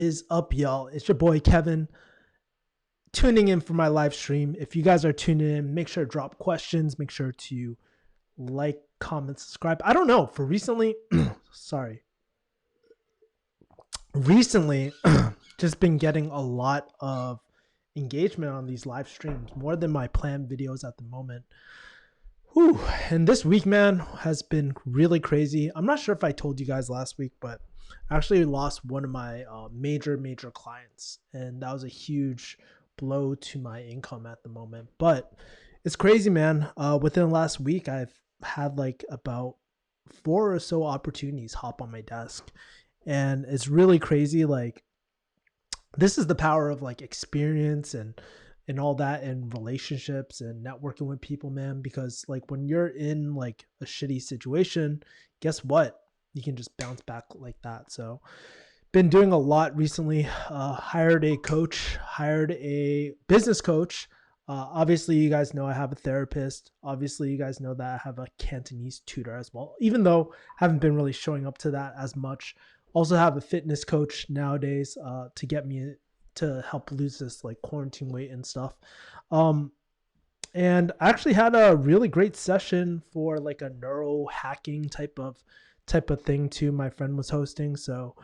Is up, y'all? It's your boy Kevin tuning in for my live stream. If you guys are tuning in, make sure to drop questions. Make sure to like, comment, subscribe. I don't know. For recently, sorry. Recently, just been getting a lot of engagement on these live streams, more than my planned videos at the moment. Whew. And this week, man, has been really crazy. I'm not sure if I told you guys last week, but I actually lost one of my major clients, and that was a huge blow to my income at the moment. But it's crazy, man. Within the last week, I've had like about four or so opportunities hop on my desk, and it's really crazy. Like, this is the power of like experience and all that, and relationships and networking with people, man. Because like when you're in like a shitty situation, guess what, you can just bounce back like that. So been doing a lot recently. Hired a coach, hired a business coach. Obviously you guys know I have a therapist. Obviously you guys know that I have a Cantonese tutor as well, even though I haven't been really showing up to that as much. Also have a fitness coach nowadays to get me to help lose this like quarantine weight and stuff. Um, and I actually had a really great session for like a neuro hacking type of thing too. My friend was hosting, so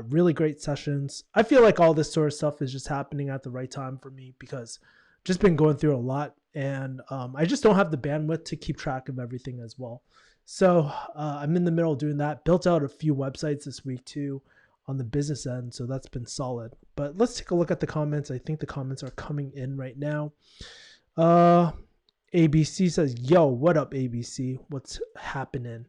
really great sessions. I feel like all this sort of stuff is just happening at the right time for me because just been going through a lot, and I just don't have the bandwidth to keep track of everything as well. So I'm in the middle of doing that. Built out a few websites this week too on the business end, so that's been solid. But let's take a look at the comments. I think the comments are coming in right now. ABC says, yo, what up, ABC? What's happening?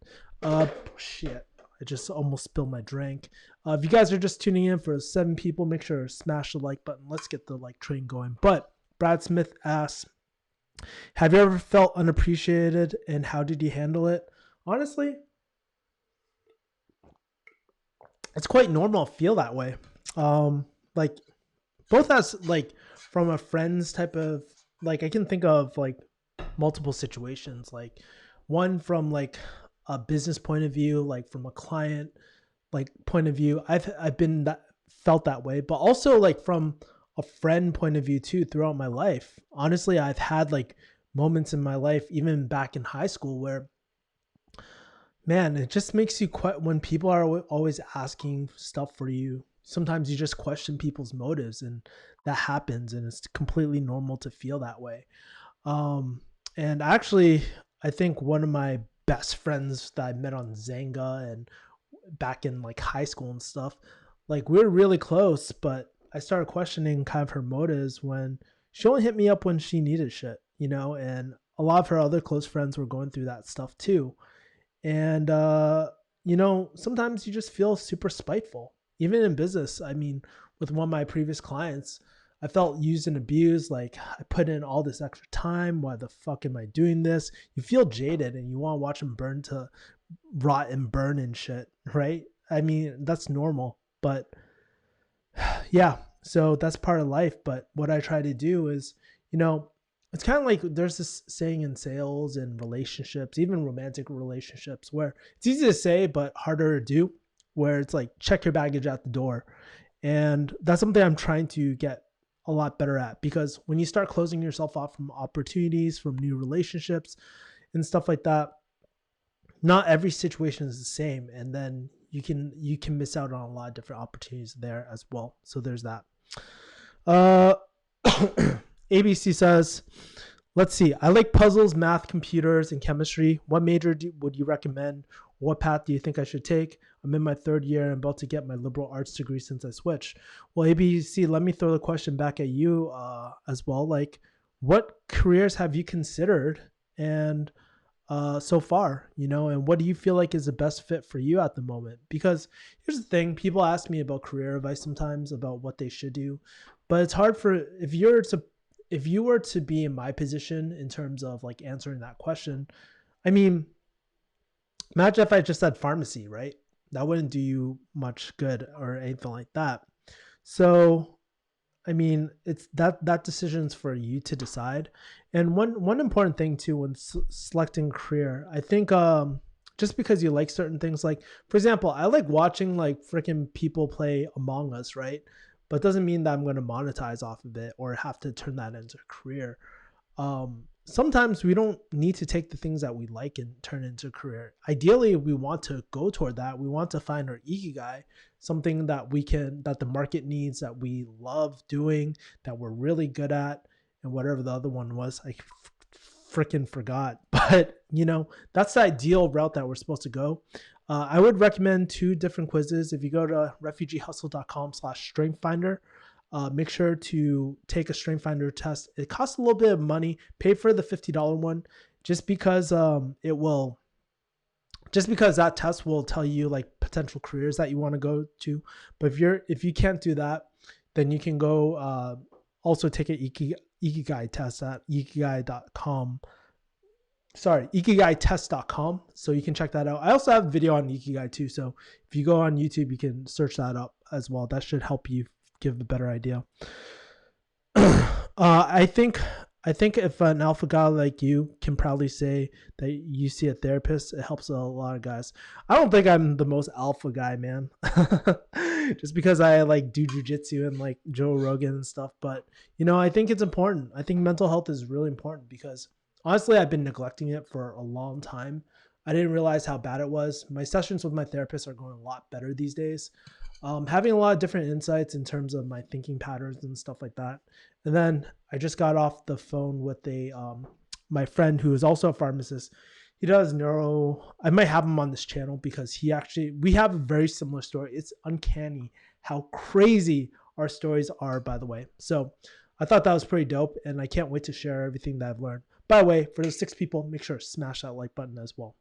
Shit. I just almost spilled my drink. If you guys are just tuning in, for 7 people, make sure to smash the like button. Let's get the like train going. But Brad Smith asks, have you ever felt unappreciated, and how did you handle it? Honestly, it's quite normal to feel that way. Like both as like from a friend's type of, like I can think of like multiple situations, like one from like a business point of view, like from a client like point of view. I've been that, felt that way, but also like from a friend point of view too throughout my life. Honestly, I've had like moments in my life, even back in high school, where man, it just makes you when people are always asking stuff for you. Sometimes you just question people's motives, and that happens, and it's completely normal to feel that way. And actually, I think one of my best friends that I met on Zanga and back in like high school and stuff, like we were really close, but I started questioning kind of her motives when she only hit me up when she needed shit. And a lot of her other close friends were going through that stuff too. And sometimes you just feel super spiteful, even in business. I mean, with one of my previous clients, I felt used and abused. Like, I put in all this extra time. Why the fuck am I doing this? You feel jaded, and you want to watch them burn to rot and burn and shit, right? I mean, that's normal, but yeah, so that's part of life. But what I try to do is, you know, it's kind of like there's this saying in sales and relationships, even romantic relationships, where it's easy to say but harder to do, where it's like check your baggage at the door. And that's something I'm trying to get a lot better at, because when you start closing yourself off from opportunities, from new relationships and stuff like that, not every situation is the same, and then you can miss out on a lot of different opportunities there as well. So there's that. uh ABC says, let's see, I like puzzles, math, computers, and chemistry. What major would you recommend? What path do you think I should take? I'm in my 3rd year and I'm about to get my liberal arts degree since I switched. Well, ABC, let me throw the question back at you as well. Like, what careers have you considered, and so far, and what do you feel like is the best fit for you at the moment? Because here's the thing, people ask me about career advice sometimes, about what they should do, but it's hard for, if you were to be in my position in terms of like answering that question. I mean, imagine if I just said pharmacy, right? That wouldn't do you much good or anything like that. So I mean, it's that decision's for you to decide. And one important thing too when selecting career, I think just because you like certain things. Like, for example, I like watching like freaking people play Among Us, right? But doesn't mean that I'm going to monetize off of it or have to turn that into a career. Sometimes we don't need to take the things that we like and turn into a career. Ideally, we want to go toward that. We want to find our ikigai, something that that the market needs, that we love doing, that we're really good at, and whatever the other one was, I freaking forgot. But that's the ideal route that we're supposed to go. I would recommend 2 different quizzes. If you go to refugeehustle.com/strengthfinder, make sure to take a strength finder test. It costs a little bit of money. Pay for the $50 one, just because that test will tell you like potential careers that you want to go to. But if you can't do that, then you can go also take an ikigai test at ikigai.com. Sorry, ikigaitest.com. So you can check that out. I also have a video on ikigai too. So if you go on YouTube, you can search that up as well. That should help you give a better idea. I think if an alpha guy like you can proudly say that you see a therapist, it helps a lot of guys. I don't think I'm the most alpha guy, man. Just because I like do jujitsu and like Joe Rogan and stuff. But I think it's important. I think mental health is really important because honestly, I've been neglecting it for a long time. I didn't realize how bad it was. My sessions with my therapist are going a lot better these days. Having a lot of different insights in terms of my thinking patterns and stuff like that. And then I just got off the phone with my friend who is also a pharmacist. He does neuro. I might have him on this channel because we have a very similar story. It's uncanny how crazy our stories are, by the way. So I thought that was pretty dope, and I can't wait to share everything that I've learned. By the way, for the 6 people, make sure to smash that like button as well.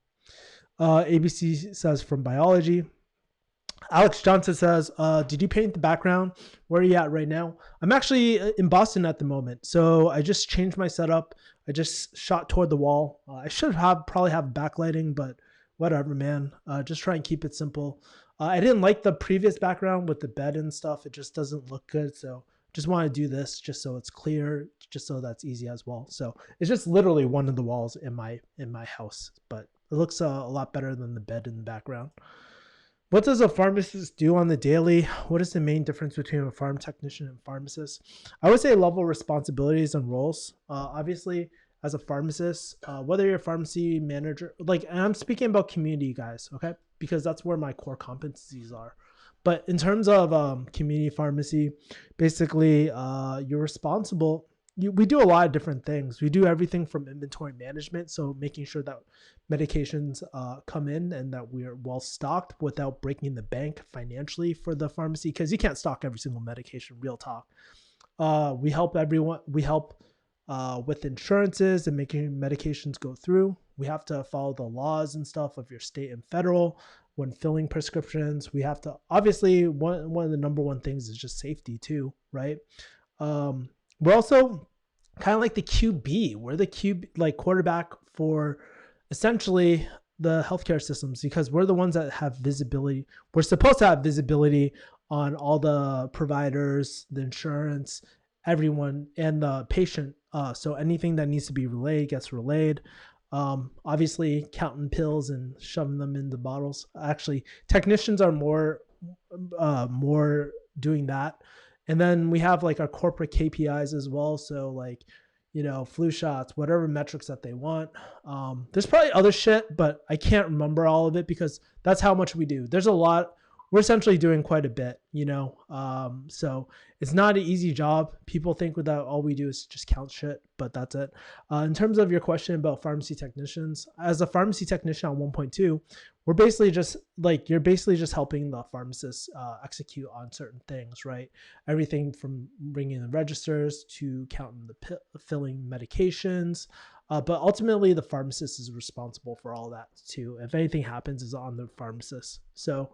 ABC says from biology. Alex Johnson says, did you paint the background? Where are you at right now? I'm actually in Boston at the moment. So I just changed my setup. I just shot toward the wall. I should probably have backlighting, but whatever, man. Just try and keep it simple. I didn't like the previous background with the bed and stuff. It just doesn't look good. So just want to do this just so it's clear, just so that's easy as well. So it's just literally one of the walls in my house, but it looks a lot better than the bed in the background. What does a pharmacist do on the daily? What is the main difference between a pharm technician and pharmacist? I would say level of responsibilities and roles. Obviously, as a pharmacist, whether you're a pharmacy manager, and I'm speaking about community guys, okay? Because that's where my core competencies are. But in terms of community pharmacy, basically, you're responsible. We do a lot of different things. We do everything from inventory management, so making sure that medications come in and that we're well stocked without breaking the bank financially for the pharmacy, because you can't stock every single medication, real talk. We help everyone. We help with insurances and making medications go through. We have to follow the laws and stuff of your state and federal when filling prescriptions. We have to, obviously, one of the number one things is just safety too, right? We're also kind of like the QB. We're the QB, quarterback for essentially the healthcare systems, because we're the ones that have visibility. We're supposed to have visibility on all the providers, the insurance, everyone, and the patient. So anything that needs to be relayed gets relayed. Obviously, counting pills and shoving them into bottles. Actually, technicians are more doing that. And then we have our corporate KPIs as well. So flu shots, whatever metrics that they want. There's probably other shit, but I can't remember all of it because that's how much we do. There's a lot. We're essentially doing quite a bit, so it's not an easy job. People think that all we do is just count shit, but that's it. In terms of your question about pharmacy technicians, as a pharmacy technician on 1.2, we're basically just you're basically just helping the pharmacists execute on certain things, right? Everything from ringing the registers to counting filling medications. But ultimately, the pharmacist is responsible for all that too. If anything happens, is on the pharmacist. So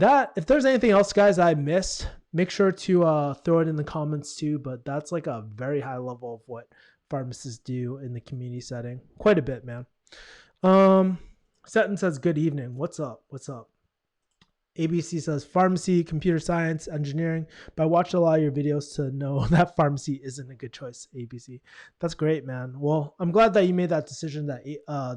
if there's anything else, guys, I missed, make sure to throw it in the comments too. But that's a very high level of what pharmacists do in the community setting. Quite a bit, man. Seton says, good evening. What's up? ABC says pharmacy, computer science, engineering. But I watched a lot of your videos to know that pharmacy isn't a good choice. ABC, that's great, man. Well, I'm glad that you made that decision that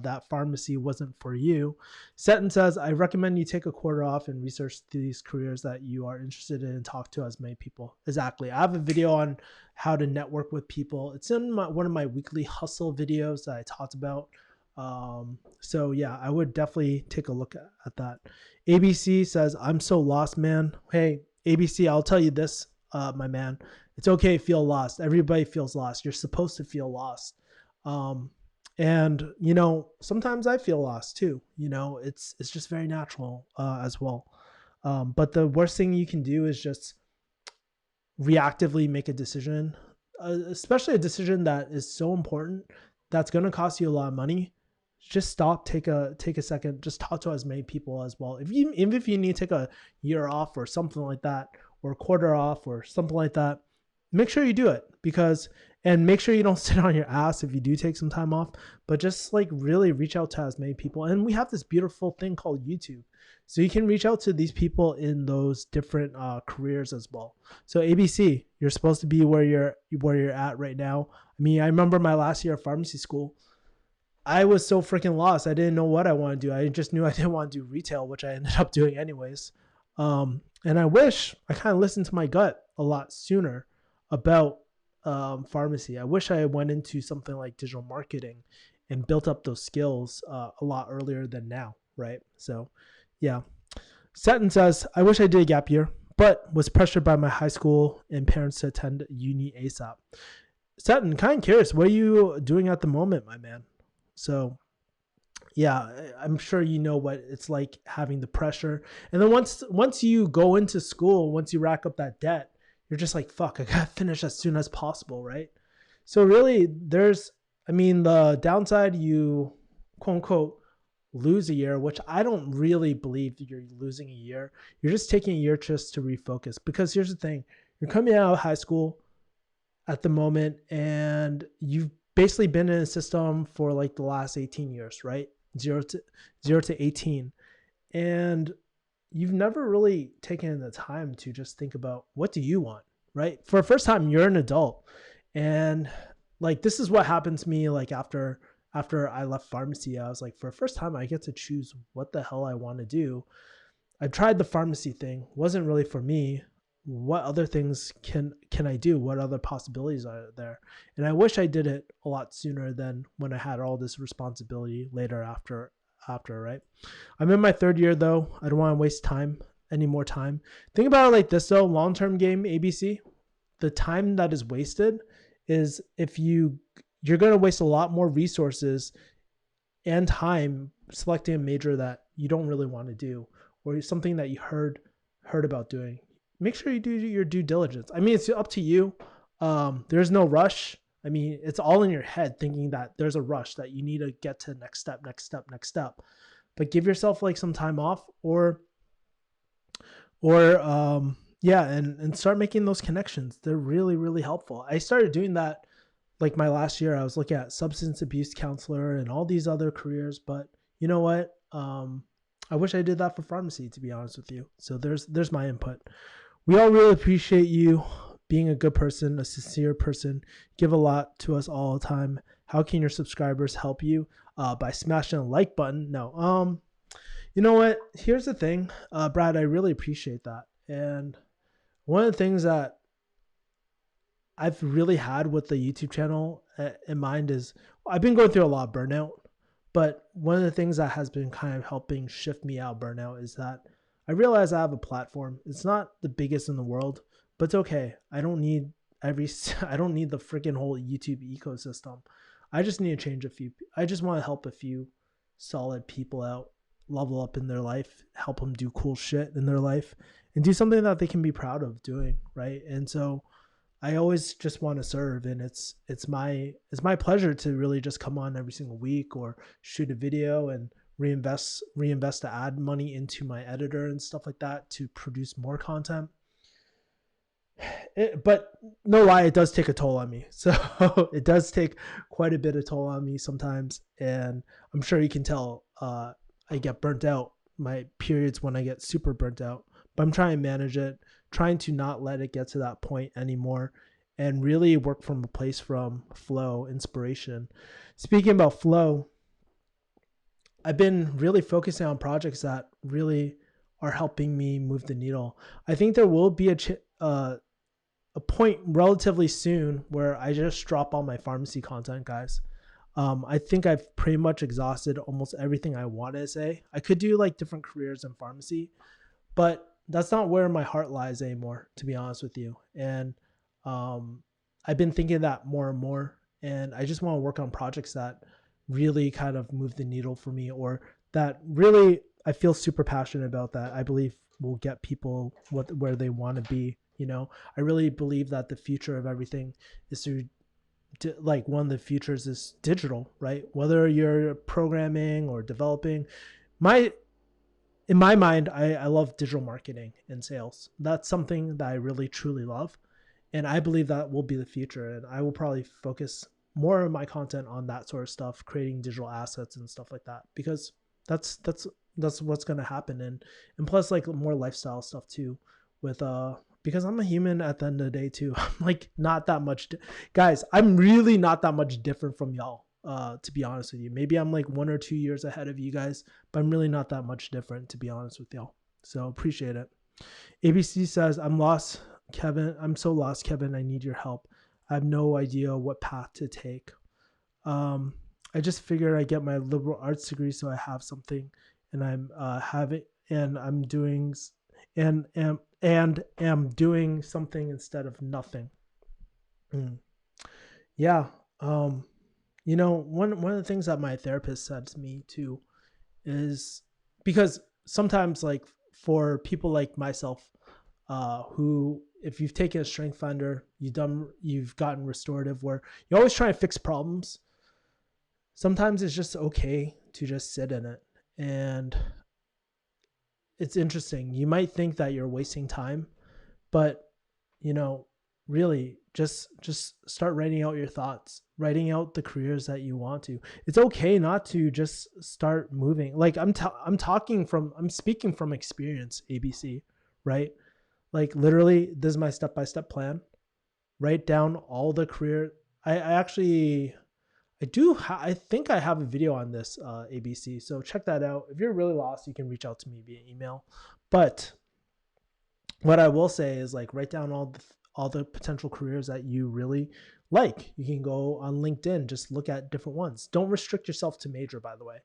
that pharmacy wasn't for you. Seton says I recommend you take a quarter off and research these careers that you are interested in and talk to as many people. Exactly. I have a video on how to network with people. It's in one of my weekly hustle videos that I talked about. So yeah, I would definitely take a look at that. ABC says, I'm so lost, man. Hey, ABC, I'll tell you this, my man. It's okay to feel lost. Everybody feels lost. You're supposed to feel lost. And you know, sometimes I feel lost too. You know, it's just very natural as well. But the worst thing you can do is just reactively make a decision, especially a decision that is so important that's going to cost you a lot of money. Just stop, take a second, just talk to as many people as well. Even if you need to take a year off or something like that, or a quarter off or something like that, make sure you do it, and make sure you don't sit on your ass if you do take some time off, but just like really reach out to as many people. And we have this beautiful thing called YouTube. So you can reach out to these people in those different careers as well. So ABC, you're supposed to be where you're at right now. I mean, I remember my last year of pharmacy school, I was so freaking lost. I didn't know what I want to do. I just knew I didn't want to do retail, which I ended up doing anyways. And I wish I kind of listened to my gut a lot sooner about pharmacy. I wish I went into something like digital marketing and built up those skills a lot earlier than now, right? So, yeah. Seton says, I wish I did a gap year, but was pressured by my high school and parents to attend uni ASAP. Seton, kind of curious, what are you doing at the moment, my man? So yeah, I'm sure you know what it's like having the pressure. And then once you go into school, once you rack up that debt, you're just like, fuck, I gotta finish as soon as possible, right? So really the downside, you quote unquote lose a year, which I don't really believe that you're losing a year. You're just taking a year just to refocus. Because here's the thing, you're coming out of high school at the moment and you've basically been in a system for like the last 18 years, right? 0 to 18. And you've never really taken the time to just think about what do you want, right? For the first time, you're an adult. And like, this is what happened to me. Like after I left pharmacy, I was like, for the first time, I get to choose what the hell I want to do. I tried the pharmacy thing, wasn't really for me. What other things can I do? What other possibilities are there? And I wish I did it a lot sooner than when I had all this responsibility later after, right? I'm in my third year though. I don't want to waste any more time. Think about it like this though, long-term game ABC, the time that is wasted is if you're going to waste a lot more resources and time selecting a major that you don't really want to do, or something that you heard about doing. Make sure you do your due diligence. I mean, it's up to you. There's no rush. I mean, it's all in your head thinking that there's a rush that you need to get to next step. But give yourself like some time off or and start making those connections. They're really, really helpful. I started doing that like my last year. I was looking at substance abuse counselor and all these other careers, but you know what? I wish I did that for pharmacy, to be honest with you. So there's my input. We all really appreciate you being a good person, a sincere person. Give a lot to us all the time. How can your subscribers help you? By smashing a like button. No. You know what? Here's the thing, Brad, I really appreciate that. And one of the things that I've really had with the YouTube channel in mind is I've been going through a lot of burnout. But one of the things that has been kind of helping shift me out of burnout is that I realize I have a platform. It's not the biggest in the world, but it's okay. I don't need the freaking whole YouTube ecosystem. I just need to change a few. I just want to help a few solid people out, level up in their life, help them do cool shit in their life, and do something that they can be proud of doing, right? And so I always just want to serve, and it's my pleasure to really just come on every single week or shoot a video and reinvest the ad money into my editor and stuff like that to produce more content. But no lie, it does take a toll on me. So it does take quite a bit of toll on me sometimes, and I'm sure you can tell I get burnt out my periods when I get super burnt out, but I'm trying to manage it, trying to not let it get to that point anymore, and really work from a place from flow, inspiration. Speaking about flow, I've been really focusing on projects that really are helping me move the needle. I think there will be a point relatively soon where I just drop all my pharmacy content, guys. I think I've pretty much exhausted almost everything I want to say. I could do like different careers in pharmacy, but that's not where my heart lies anymore, to be honest with you. And um, I've been thinking that more and more. And I just want to work on projects that really kind of move the needle for me, or that really I feel super passionate about, that I believe will get people where they want to be. You know, I really believe that the future of everything is through, like, one of the futures is digital, right? Whether you're programming or developing, my in my mind, I love digital marketing and sales. That's something that I really truly love, and I believe that will be the future. And I will probably focus more of my content on that sort of stuff, creating digital assets and stuff like that, because that's that's that's what's going to happen. And plus, like, more lifestyle stuff too, with because I'm a human at the end of the day too. I'm like not that much guys, I'm really not that much different from y'all, to be honest with you. Maybe I'm like 1 or 2 years ahead of you guys, but I'm really not that much different, to be honest with y'all. So appreciate it. ABC says, I'm lost, Kevin. I'm so lost, Kevin. I need your help. I have no idea what path to take. um I just figured I get my liberal arts degree so I have something, and I'm having and I'm doing and am doing something instead of nothing. Mm. Yeah. One of the things that my therapist said to me too is, because sometimes, like, for people like myself, who, if you've taken a strength finder, you've gotten restorative, where you're always trying to fix problems. Sometimes it's just okay to just sit in it. And it's interesting. You might think that you're wasting time, but you know, really just start writing out your thoughts, writing out the careers that you want to. It's okay not to just start moving. Like, I'm speaking from experience, ABC, right? Like, literally, this is my step-by-step plan. Write down all the career. I actually I think I have a video on this, ABC. So check that out. If you're really lost, you can reach out to me via email. But what I will say is, like, write down all the potential careers that you really like. You can go on LinkedIn, just look at different ones. Don't restrict yourself to major, by the way,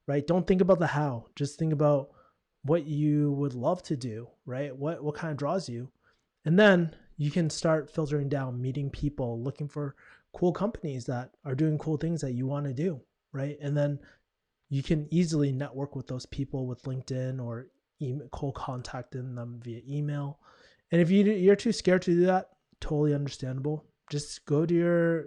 right? Don't think about the how. Just think about what you would love to do, right? What kind of draws you, and then you can start filtering down, meeting people, looking for cool companies that are doing cool things that you want to do, right? And then you can easily network with those people with LinkedIn, or cold contacting them via email. And if you're too scared to do that, totally understandable. Just go to your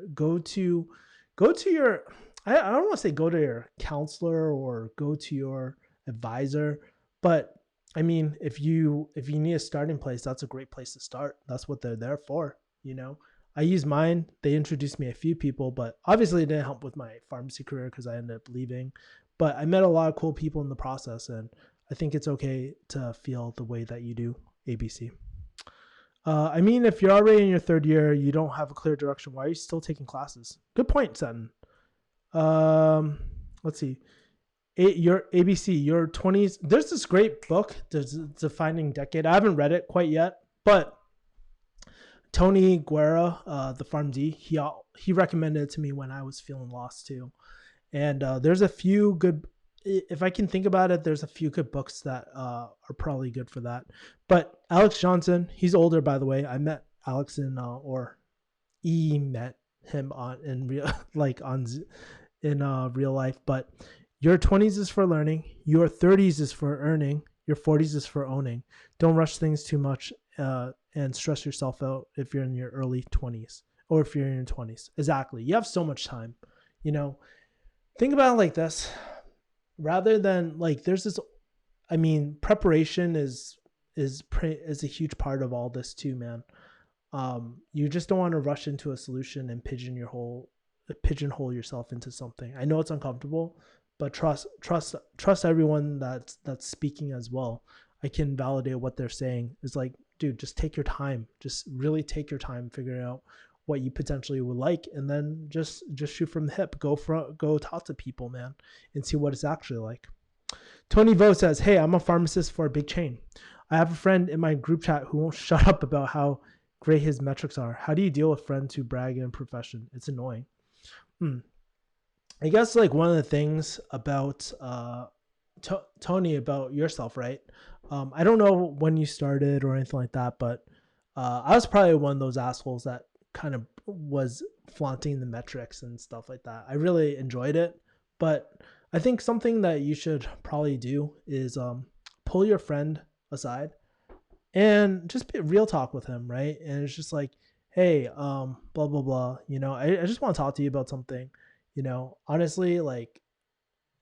I don't want to say go to your counselor or go to your advisor, but I mean, if you need a starting place, that's a great place to start. That's what they're there for, you know. I use mine. They introduced me a few people, but obviously it didn't help with my pharmacy career because I ended up leaving. But I met a lot of cool people in the process, and I think it's okay to feel the way that you do, ABC. I mean, if you're already in your third year, you don't have a clear direction. Why are you still taking classes? Good point, Sutton. Um, let's see. Your ABC, your 20s. There's this great book, Defining Decade. I haven't read it quite yet, but Tony Guerra, the PharmD, he recommended it to me when I was feeling lost too. And there's a few good, if I can think about it, there's a few good books that are probably good for that. But Alex Johnson, he's older, by the way. I met Alex or met him on in real like on in real life. But your 20s is for learning, your 30s is for earning, your 40s is for owning. Don't rush things too much and stress yourself out if you're in your early 20s, or if you're in your 20s. Exactly. You have so much time. You know, think about it like this. Rather than, like, there's this, I mean, preparation is a huge part of all this too, man. You just don't want to rush into a solution and pigeonhole yourself into something. I know it's uncomfortable, but trust everyone that's speaking as well. I can validate what they're saying. It's like, dude, just take your time. Just really take your time figuring out what you potentially would like, and then just shoot from the hip. Go talk to people, man, and see what it's actually like. Tony Vo says, "Hey, I'm a pharmacist for a big chain. I have a friend in my group chat who won't shut up about how great his metrics are. How do you deal with friends who brag in profession? It's annoying." I guess like one of the things about Tony, about yourself, right? I don't know when you started or anything like that, but I was probably one of those assholes that kind of was flaunting the metrics and stuff like that. I really enjoyed it, but I think something that you should probably do is pull your friend aside and just be real talk with him, right? And it's just like, hey, blah blah blah. I just want to talk to you about something. Honestly, like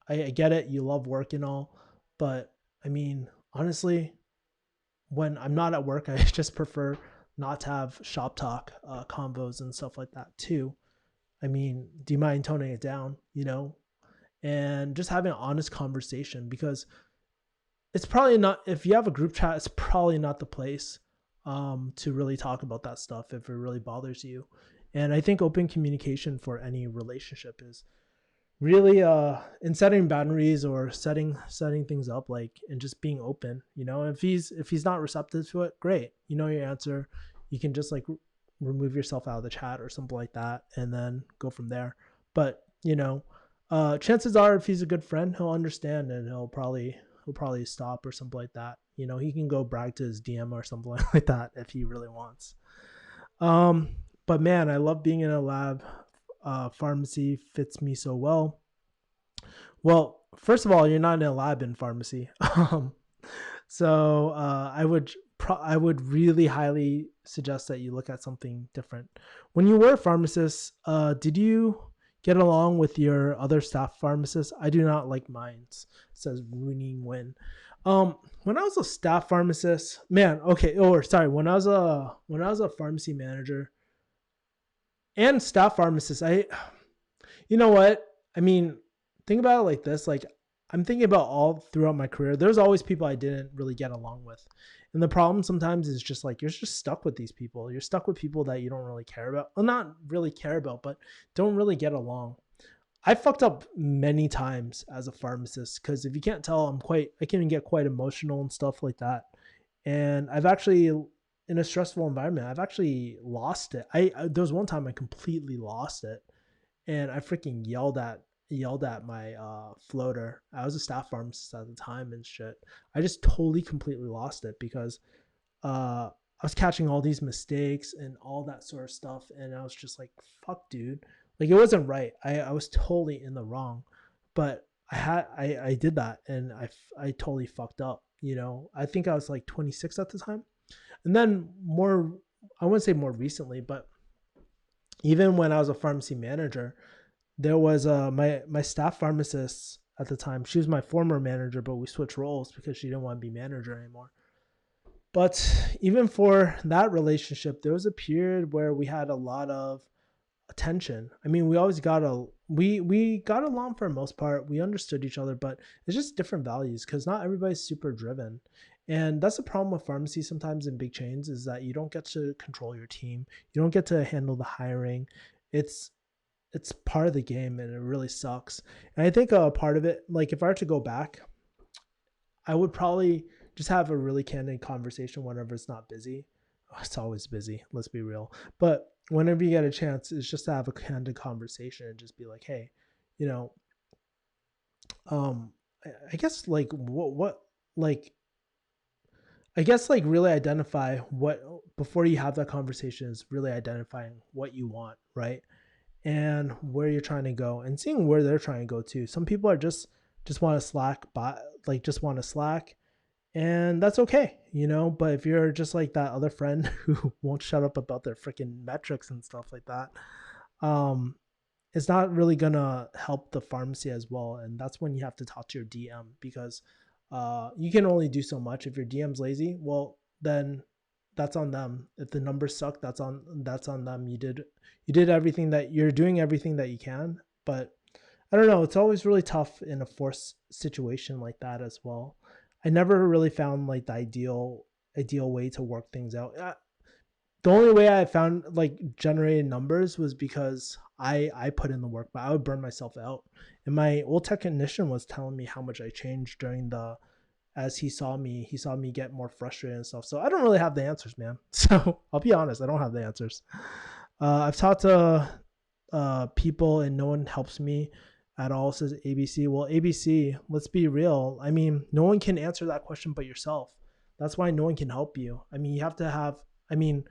I get it, you love work and all, but I mean, honestly, when I'm not at work, I just prefer not to have shop talk convos and stuff like that too. I mean, do you mind toning it down? And just having an honest conversation, because it's probably not, if you have a group chat, it's probably not the place to really talk about that stuff if it really bothers you. And I think open communication for any relationship is really in setting boundaries or setting things up, like, and just being open. If he's not receptive to it, great. Your answer. You can just like remove yourself out of the chat or something like that, and then go from there. But chances are, if he's a good friend, he'll understand, and he'll probably stop or something like that. He can go brag to his DM or something like that if he really wants. But man, I love being in a lab. Pharmacy fits me so well. Well, first of all, you're not in a lab in pharmacy. So I would really highly suggest that you look at something different. When you were a pharmacist, did you get along with your other staff pharmacists? I do not like mine, says Rooney Nguyen. When I was a staff pharmacist, man, okay, or sorry, when I was a pharmacy manager and staff pharmacist, you know what? I mean, think about it like this. Like, I'm thinking about all throughout my career, there's always people I didn't really get along with. And the problem sometimes is just like, you're just stuck with these people. You're stuck with people that you don't really care about. Well, not really care about, but don't really get along. I fucked up many times as a pharmacist, because if you can't tell, I can get quite emotional and stuff like that. And I've actually, in a stressful environment, I've actually lost it. There was one time I completely lost it, and I freaking yelled at my floater. I was a staff pharmacist at the time and shit. I just totally completely lost it, because I was catching all these mistakes and all that sort of stuff, and I was just like, fuck, dude. Like, it wasn't right. I was totally in the wrong, but I did that, and I totally fucked up. I think I was like 26 at the time. And then I wouldn't say more recently, but even when I was a pharmacy manager, there was my staff pharmacist at the time. She was my former manager, but we switched roles because she didn't want to be manager anymore. But even for that relationship, there was a period where we had a lot of attention. I mean, we always we got along for the most part. We understood each other, but it's just different values, because not everybody's super driven. And that's the problem with pharmacy sometimes in big chains, is that you don't get to control your team. You don't get to handle the hiring. It's part of the game, and it really sucks. And I think a part of it, like, if I were to go back, I would probably just have a really candid conversation whenever it's not busy. It's always busy, let's be real. But whenever you get a chance, it's just to have a candid conversation and just be like, hey, I guess like what like I guess like really identify what, before you have that conversation, is really identifying what you want, right? And where you're trying to go, and seeing where they're trying to go too. Some people are just want to slack, but like just want to slack, and that's okay, but if you're just like that other friend who won't shut up about their freaking metrics and stuff like that, it's not really gonna help the pharmacy as well. And that's when you have to talk to your DM, because you can only do so much. If your DM's lazy, well, then that's on them. If the numbers suck, that's on them. You're doing everything that you can, but I don't know. It's always really tough in a forced situation like that as well. I never really found like the ideal way to work things out. The only way I found like generated numbers was because I put in the work, but I would burn myself out. And my old technician was telling me how much I changed during the as he saw me get more frustrated and stuff. So I don't really have the answers, man. So I'll be honest, I don't have the answers. I've talked to people and no one helps me at all, says ABC. Well, ABC, let's be real. I mean, no one can answer that question but yourself. That's why no one can help you. I mean, you have to have, I mean,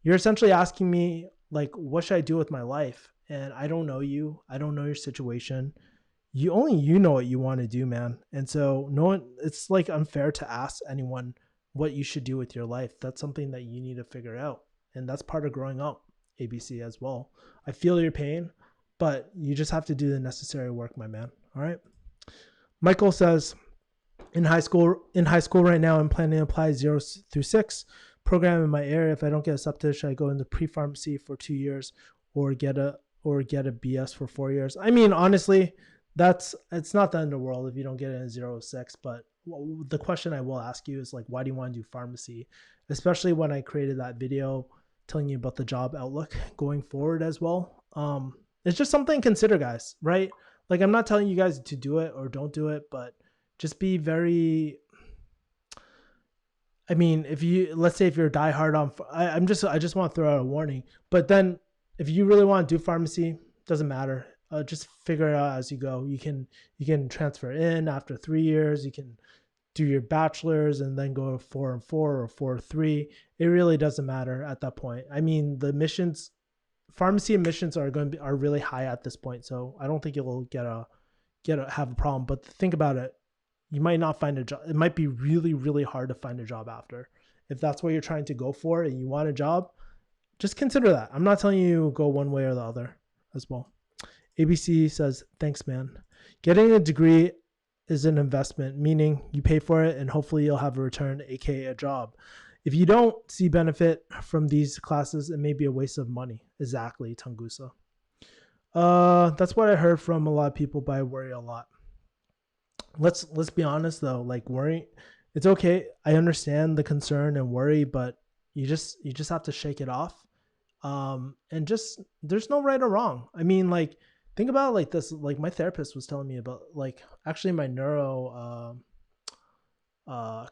you're essentially asking me, like, what should I do with my life? And I don't know you. I don't know your situation. You know what you want to do, man. And so no one, it's like unfair to ask anyone what you should do with your life. That's something that you need to figure out. And that's part of growing up, ABC as well. I feel your pain, but you just have to do the necessary work, my man. All right. Michael says, in high school right now, I'm planning to apply 0 through 6 program in my area. If I don't get accepted, should I go into pre-pharmacy for 2 years or get a BS for 4 years? I mean, honestly, it's not the end of the world if you don't get it in 0 to 6. But the question I will ask you is like, why do you want to do pharmacy? Especially when I created that video telling you about the job outlook going forward as well. It's just something to consider, guys, right? Like, I'm not telling you guys to do it or don't do it, but just be very, I mean, if you, let's say if you're a diehard on, I just want to throw out a warning, but then if you really want to do pharmacy, doesn't matter. Just figure it out as you go. You can transfer in after 3 years. You can do your bachelor's and then go 4 and 4 or 4-3. It really doesn't matter at that point. I mean, the admissions, pharmacy admissions are really high at this point. So I don't think you'll have a problem. But think about it. You might not find a job. It might be really, really hard to find a job after. If that's what you're trying to go for and you want a job, just consider that. I'm not telling you go one way or the other as well. ABC says, thanks, man. Getting a degree is an investment, meaning you pay for it and hopefully you'll have a return, aka a job. If you don't see benefit from these classes, it may be a waste of money. Exactly, Tungusa. That's what I heard from a lot of people, but I worry a lot. Let's be honest though, like worry, it's okay. I understand the concern and worry, but you just have to shake it off. And just, there's no right or wrong. I mean, like, think about it like this. Like, my therapist was telling me about, like, actually my neuro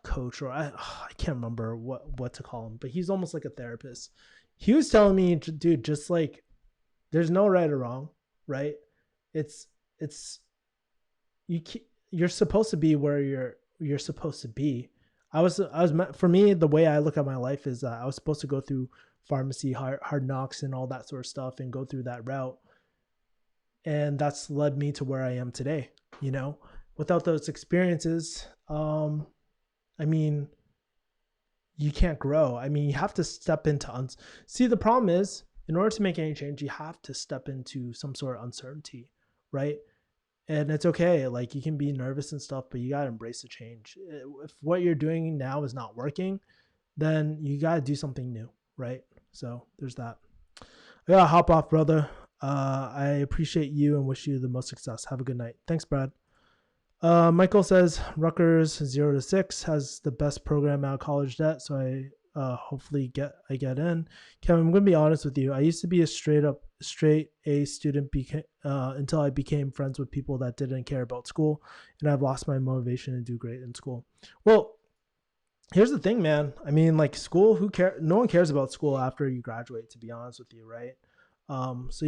coach, or I can't remember what to call him, but he's almost like a therapist. He was telling me, dude, just like, there's no right or wrong, right? It's you're supposed to be where you're supposed to be. I was for me, the way I look at my life is I was supposed to go through pharmacy, hard knocks and all that sort of stuff and go through that route. And that's led me to where I am today. You know, without those experiences, I mean, you can't grow. I mean, you have to step into see, the problem is, in order to make any change, you have to step into some sort of uncertainty, right? And it's okay. Like, you can be nervous and stuff, but you got to embrace the change. If what you're doing now is not working, then you got to do something new, right? So there's that. I got to hop off, brother. I appreciate you and wish you the most success. Have a good night. Thanks, Brad. Michael says Rutgers 0 to 6 has the best program out of college debt, so I hopefully get in. Kevin, I'm gonna be honest with you. I used to be a straight A student until I became friends with people that didn't care about school, and I've lost my motivation to do great in school. Well, here's the thing, man. I mean, like, school, who cares? No one cares about school after you graduate, to be honest with you, right? So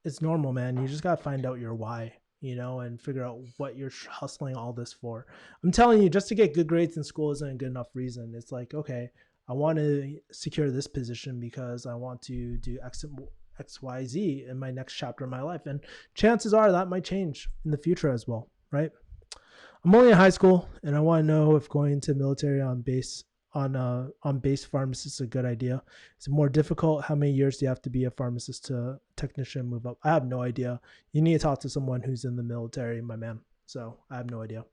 it's normal, man. You just gotta find out your why, you know, and figure out what you're hustling all this for. I'm telling you, just to get good grades in school isn't a good enough reason. It's like, okay, I want to secure this position because I want to do X, Y, Z in my next chapter of my life. And chances are that might change in the future as well, right? I'm only in high school and I want to know if going to military on base pharmacist is a good idea. Is it more difficult? How many years do you have to be a pharmacist to technician move up? I have no idea. You need to talk to someone who's in the military, my man. So I have no idea.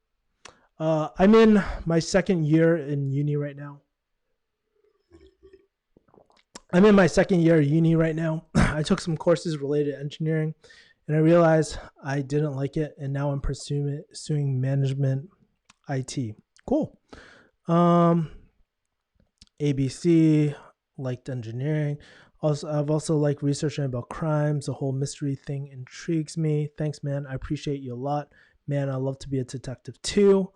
I'm in my second year in uni right now. I took some courses related to engineering and I realized I didn't like it, and now I'm pursuing management IT. Cool. Um, ABC, liked engineering. Also, I've also liked researching about crimes. The whole mystery thing intrigues me. Thanks, man. I appreciate you a lot. Man, I love to be a detective too.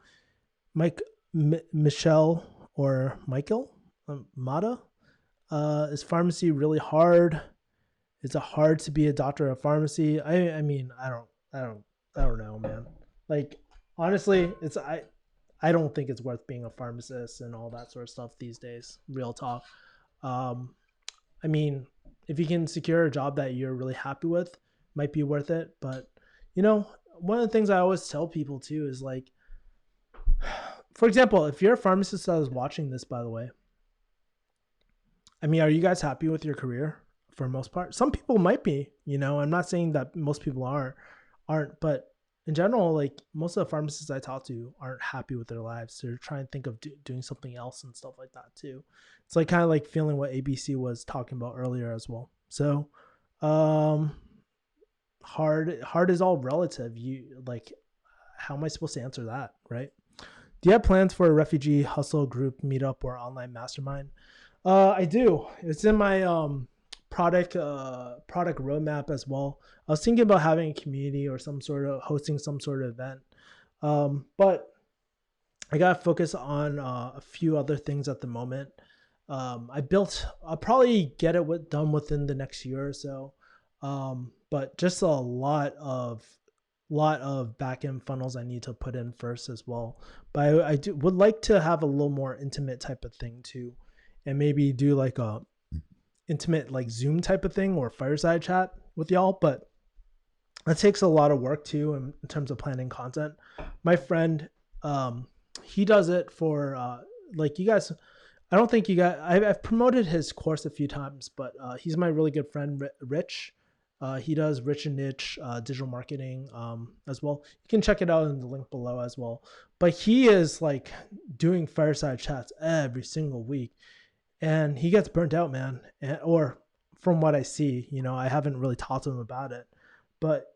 Mike, Michelle, or Michael, Mata. Is pharmacy really hard? Is it hard to be a doctor of pharmacy? I mean, I don't know, man. Like, honestly, I don't think it's worth being a pharmacist and all that sort of stuff these days. Real talk. Um, I mean, if you can secure a job that you're really happy with, might be worth it. But one of the things I always tell people too is like, for example, if you're a pharmacist that is watching this, by the way, I mean, are you guys happy with your career for the most part? Some people might be, I'm not saying that most people aren't, but in general, like most of the pharmacists I talk to aren't happy with their lives. They're trying to think of doing something else and stuff like that too. It's like kind of like feeling what ABC was talking about earlier as well. So, um, hard is all relative. You like, how am I supposed to answer that, right? Do you have plans for a refugee hustle group meetup or online mastermind? I do. It's in my product roadmap as well. I was thinking about having a community or hosting some sort of event, but I gotta focus on a few other things at the moment. I'll probably get it done within the next year or so, but just a lot of back end funnels I need to put in first as well. But would like to have a little more intimate type of thing too, and maybe do like a intimate like Zoom type of thing or fireside chat with y'all. But that takes a lot of work too in terms of planning content. My friend, he does it for like you guys. I don't think you guys. I've promoted his course a few times, but he's my really good friend, Rich. He does Rich and Niche digital marketing as well. You can check it out in the link below as well. But he is like doing fireside chats every single week, and he gets burnt out, man. Or from what I see, I haven't really talked to him about it, but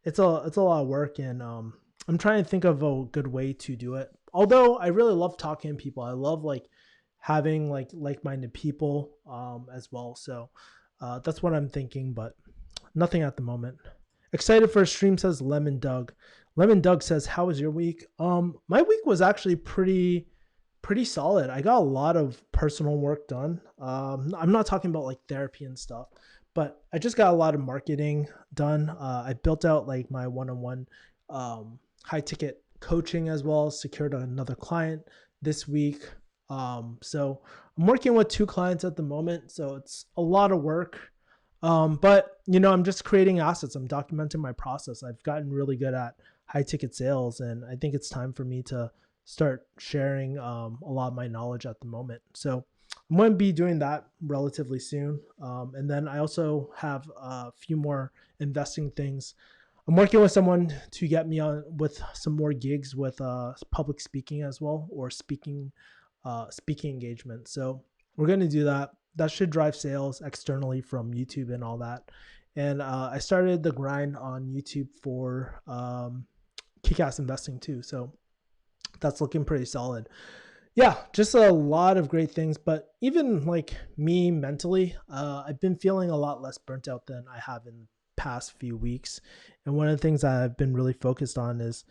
it's a lot of work, and I'm trying to think of a good way to do it. Although I really love talking to people, I love like having like-minded people as well. So that's what I'm thinking, but nothing at the moment. Excited for a stream, says Lemon Doug. Lemon Doug says, how was your week? My week was actually pretty solid. I got a lot of personal work done. I'm not talking about like therapy and stuff, but I just got a lot of marketing done. I built out like my one-on-one high ticket coaching as well, secured another client this week. So I'm working with 2 clients at the moment, so it's a lot of work. But I'm just creating assets. I'm documenting my process. I've gotten really good at high ticket sales, and I think it's time for me to start sharing a lot of my knowledge at the moment. So I'm going to be doing that relatively soon. And then I also have a few more investing things. I'm working with someone to get me on with some more gigs with public speaking as well, or speaking engagement. So we're going to do that. That should drive sales externally from YouTube and all that. And I started the grind on YouTube for kick-ass investing too. So that's looking pretty solid. Yeah, just a lot of great things. But even like me mentally, I've been feeling a lot less burnt out than I have in the past few weeks. And one of the things that I've been really focused on is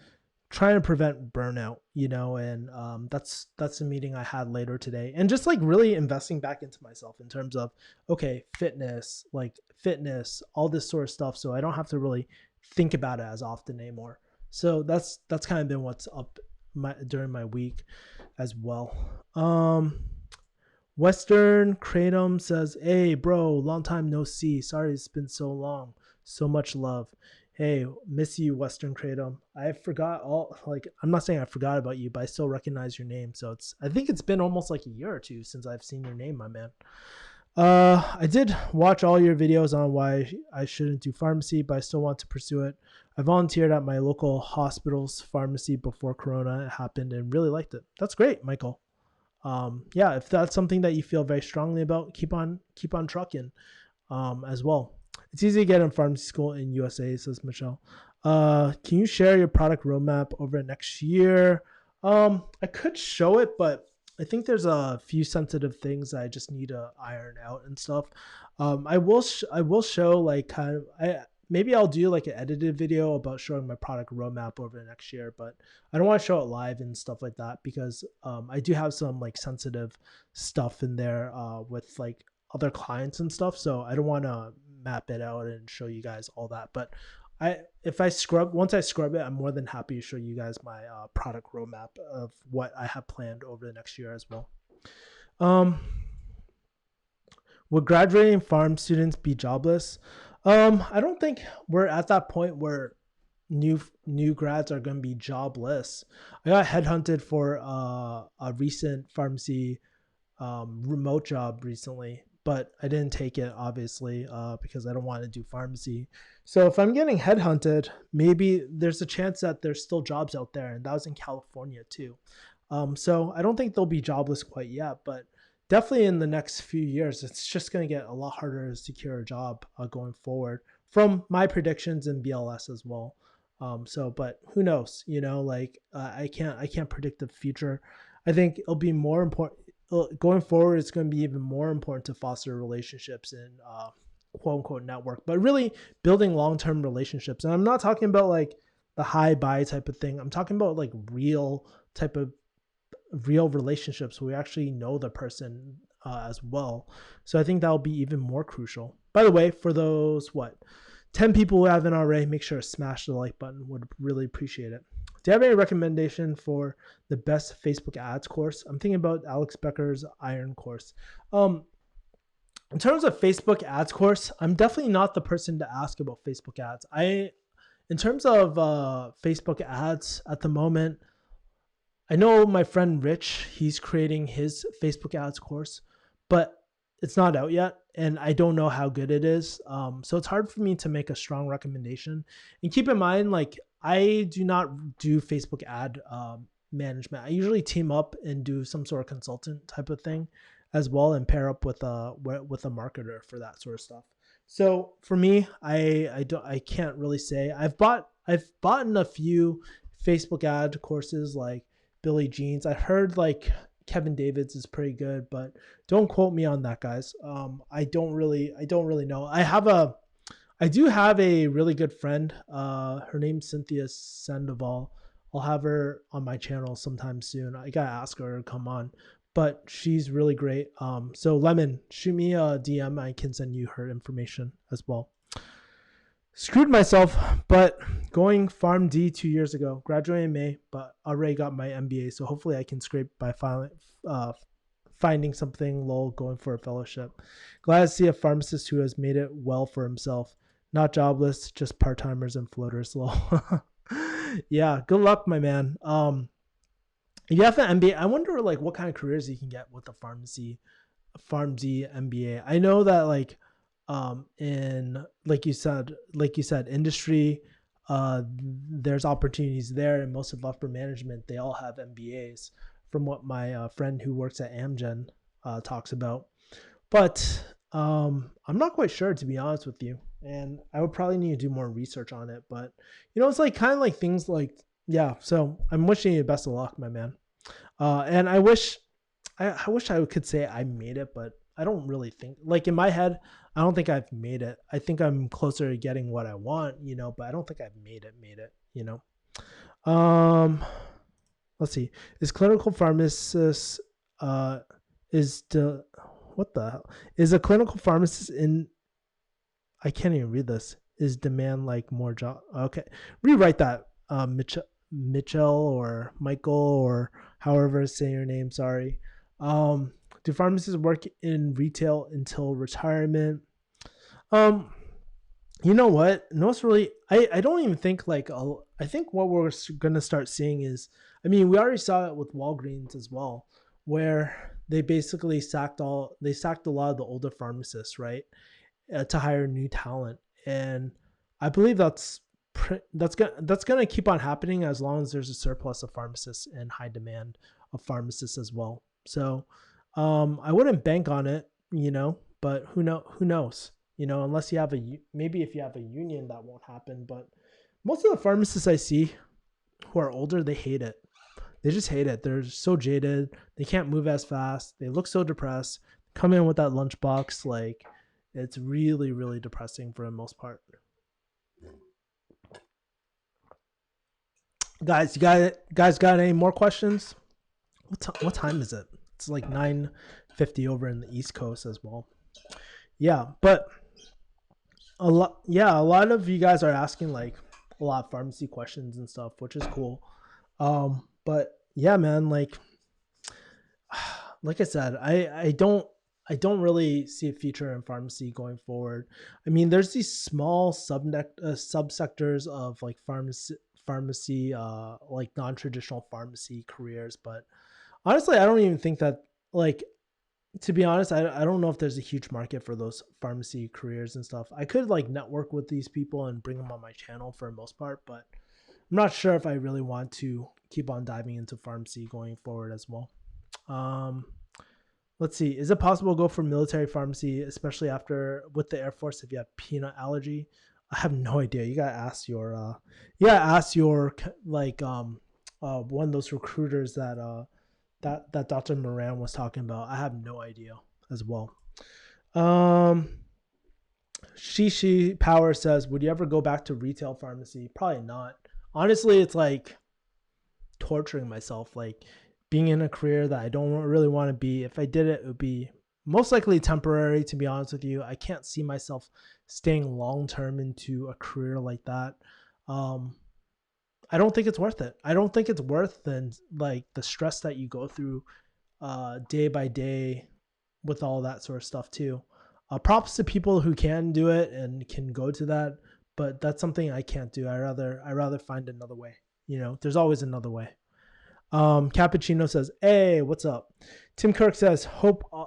trying to prevent burnout, and that's a meeting I had later today, and just like really investing back into myself in terms of, okay, fitness, all this sort of stuff. So I don't have to really think about it as often anymore. So that's kind of been what's up during my week as well. Western Kratom says, hey bro, long time no see. Sorry it's been so long. So much love. Hey, miss you, Western Kratom. I'm not saying I forgot about you, but I still recognize your name. So I think it's been almost like a year or two since I've seen your name, my man. I did watch all your videos on why I shouldn't do pharmacy, but I still want to pursue it. I volunteered at my local hospital's pharmacy before Corona happened and really liked it. That's great, Michael. Yeah, if that's something that you feel very strongly about, keep on trucking as well. It's easy to get in pharmacy school in USA, says Michelle. Can you share your product roadmap over next year? I could show it, but I think there's a few sensitive things I just need to iron out and stuff. I will show like kind of maybe I'll do like an edited video about showing my product roadmap over the next year, but I don't want to show it live and stuff like that because I do have some like sensitive stuff in there with like other clients and stuff. So I don't want to map it out and show you guys all that. But once I scrub it, I'm more than happy to show you guys my product roadmap of what I have planned over the next year as well. Would graduating pharm students be jobless? I don't think we're at that point where new grads are going to be jobless. I got headhunted for a recent pharmacy remote job recently, but I didn't take it obviously because I don't want to do pharmacy. So if I'm getting headhunted, maybe there's a chance that there's still jobs out there, and that was in California too. So I don't think they'll be jobless quite yet, but definitely in the next few years, it's just going to get a lot harder to secure a job going forward from my predictions in BLS as well. But who knows? Like I can't predict the future. I think it'll be more important going forward. It's going to be even more important to foster relationships and quote unquote network, but really building long-term relationships. And I'm not talking about like the high buy type of thing. I'm talking about like real relationships where we actually know the person as well. So I think that'll be even more crucial. By the way, for those 10 people who haven't already, make sure to smash the like button. Would really appreciate it. Do you have any recommendation for the best Facebook ads course? I'm thinking about Alex Becker's Iron course. In terms of Facebook ads course, I'm definitely not the person to ask about Facebook ads. In terms of Facebook ads at the moment, I know my friend Rich, he's creating his Facebook ads course, but it's not out yet, and I don't know how good it is. So it's hard for me to make a strong recommendation. And keep in mind, like I do not do Facebook ad management. I usually team up and do some sort of consultant type of thing as well, and pair up with a marketer for that sort of stuff. So for me, I can't really say. I've bought a few Facebook ad courses like Billy Jean's. I heard like Kevin David's is pretty good, but don't quote me on that, guys. I don't really know. I do have a really good friend. Her name's Cynthia Sandoval. I'll have her on my channel sometime soon. I gotta ask her to come on, but she's really great. So Lemon, shoot me a DM. I can send you her information as well. Screwed myself, but going PharmD 2 years ago, graduated in May, but already got my MBA. So hopefully I can scrape by finding something, going for a fellowship. Glad to see a pharmacist who has made it well for himself. Not jobless, just part-timers and floaters. Yeah, good luck, my man. If you have an MBA, I wonder like what kind of careers you can get with a PharmD MBA. I know that like in like you said industry, there's opportunities there, and most of upper management, they all have MBAs from what my friend who works at Amgen talks about. But I'm not quite sure, to be honest with you, and I would probably need to do more research on it. But it's like kind of like things like, yeah, so I'm wishing you the best of luck, my man. And I wish I could say I made it, but I don't really think, like in my head, I don't think I've made it. I think I'm closer to getting what I want, but I don't think I've made it. Let's see. Is clinical pharmacist, what the hell? Is a clinical pharmacist I can't even read this. Is demand like more job? Okay. Rewrite that, Mitchell or Michael or however say your name. Sorry. Do pharmacists work in retail until retirement? You know what? No, it's really, I don't even think I think what we're going to start seeing is, we already saw it with Walgreens as well, where they basically sacked a lot of the older pharmacists, right? To hire new talent. And I believe that's going to keep on happening as long as there's a surplus of pharmacists and high demand of pharmacists as well. So, I wouldn't bank on it, but who knows? unless you have maybe if you have a union, that won't happen. But most of the pharmacists I see who are older, they hate it. They just hate it. They're so jaded. They can't move as fast. They look so depressed. Come in with that lunchbox, like it's really, really depressing for the most part. Guys, got any more questions? What time is it? It's like 9:50 over in the East Coast as well. Yeah, but a lot of you guys are asking like a lot of pharmacy questions and stuff, which is cool. But yeah, man, like I said, I don't really see a future in pharmacy going forward. I mean, there's these small subsectors of like pharmacy, like non-traditional pharmacy careers, but honestly, I don't even think that, like, to be honest, I don't know if there's a huge market for those pharmacy careers and stuff. I could like network with these people and bring them on my channel for the most part, but I'm not sure if I really want to keep on diving into pharmacy going forward as well. Um, let's see. Is it possible to go for military pharmacy, especially after with the Air Force if you have peanut allergy? I have no idea. You gotta ask your like one of those recruiters that Dr. Moran was talking about. I have no idea as well. Um, Shishi Power says, would you ever go back to retail pharmacy? Probably not. Honestly, it's like torturing myself, like being in a career that I don't really want to be. If I did it, it would be most likely temporary, to be honest with you. I can't see myself staying long term into a career like that. Um, I don't think it's worth it. I don't think it's worth like the stress that you go through day by day with all that sort of stuff too. Props to people who can do it and can go to that, but that's something I can't do. I rather find another way. There's always another way. Cappuccino says, "Hey, what's up?" Tim Kirk says,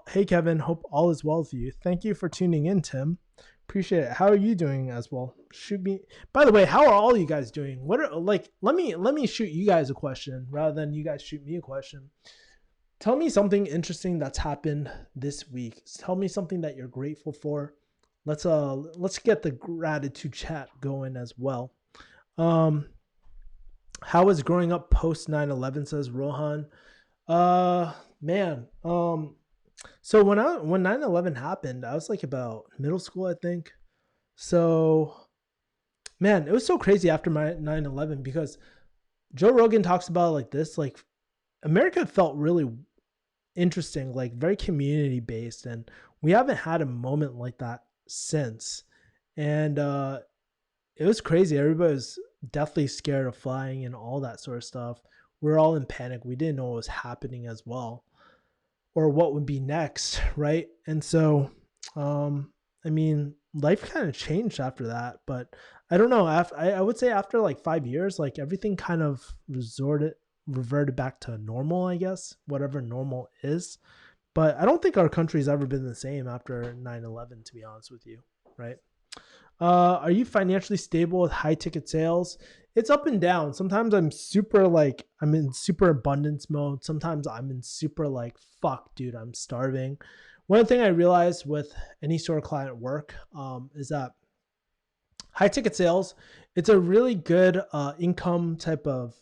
Hey Kevin, hope all is well with you. Thank you for tuning in, Tim. Appreciate it. How are you doing as well? Shoot me. By the way, how are all you guys doing? Let me shoot you guys a question rather than you guys shoot me a question. Tell me something interesting that's happened this week. Tell me something that you're grateful for. Let's get the gratitude chat going as well. How was growing up post 9/11, says Rohan. Man. So when 9/11 happened, I was like about middle school, I think. So man, it was so crazy after my 9/11 because Joe Rogan talks about it like this, like America felt really interesting, like very community based, and we haven't had a moment like that since. And it was crazy. Everybody was definitely scared of flying and all that sort of stuff. We're all in panic. We didn't know what was happening as well, or what would be next, right? And so, I mean, life kind of changed after that. But I don't know. I would say after like 5 years, like everything kind of reverted back to normal, I guess, whatever normal is. But I don't think our country's ever been the same after 9/11, to be honest with you, right? Are you financially stable with high ticket sales? It's up and down. Sometimes I'm in super abundance mode. Sometimes I'm in super like, fuck, dude, I'm starving. One thing I realized with any sort of client work is that high ticket sales, it's a really good income type of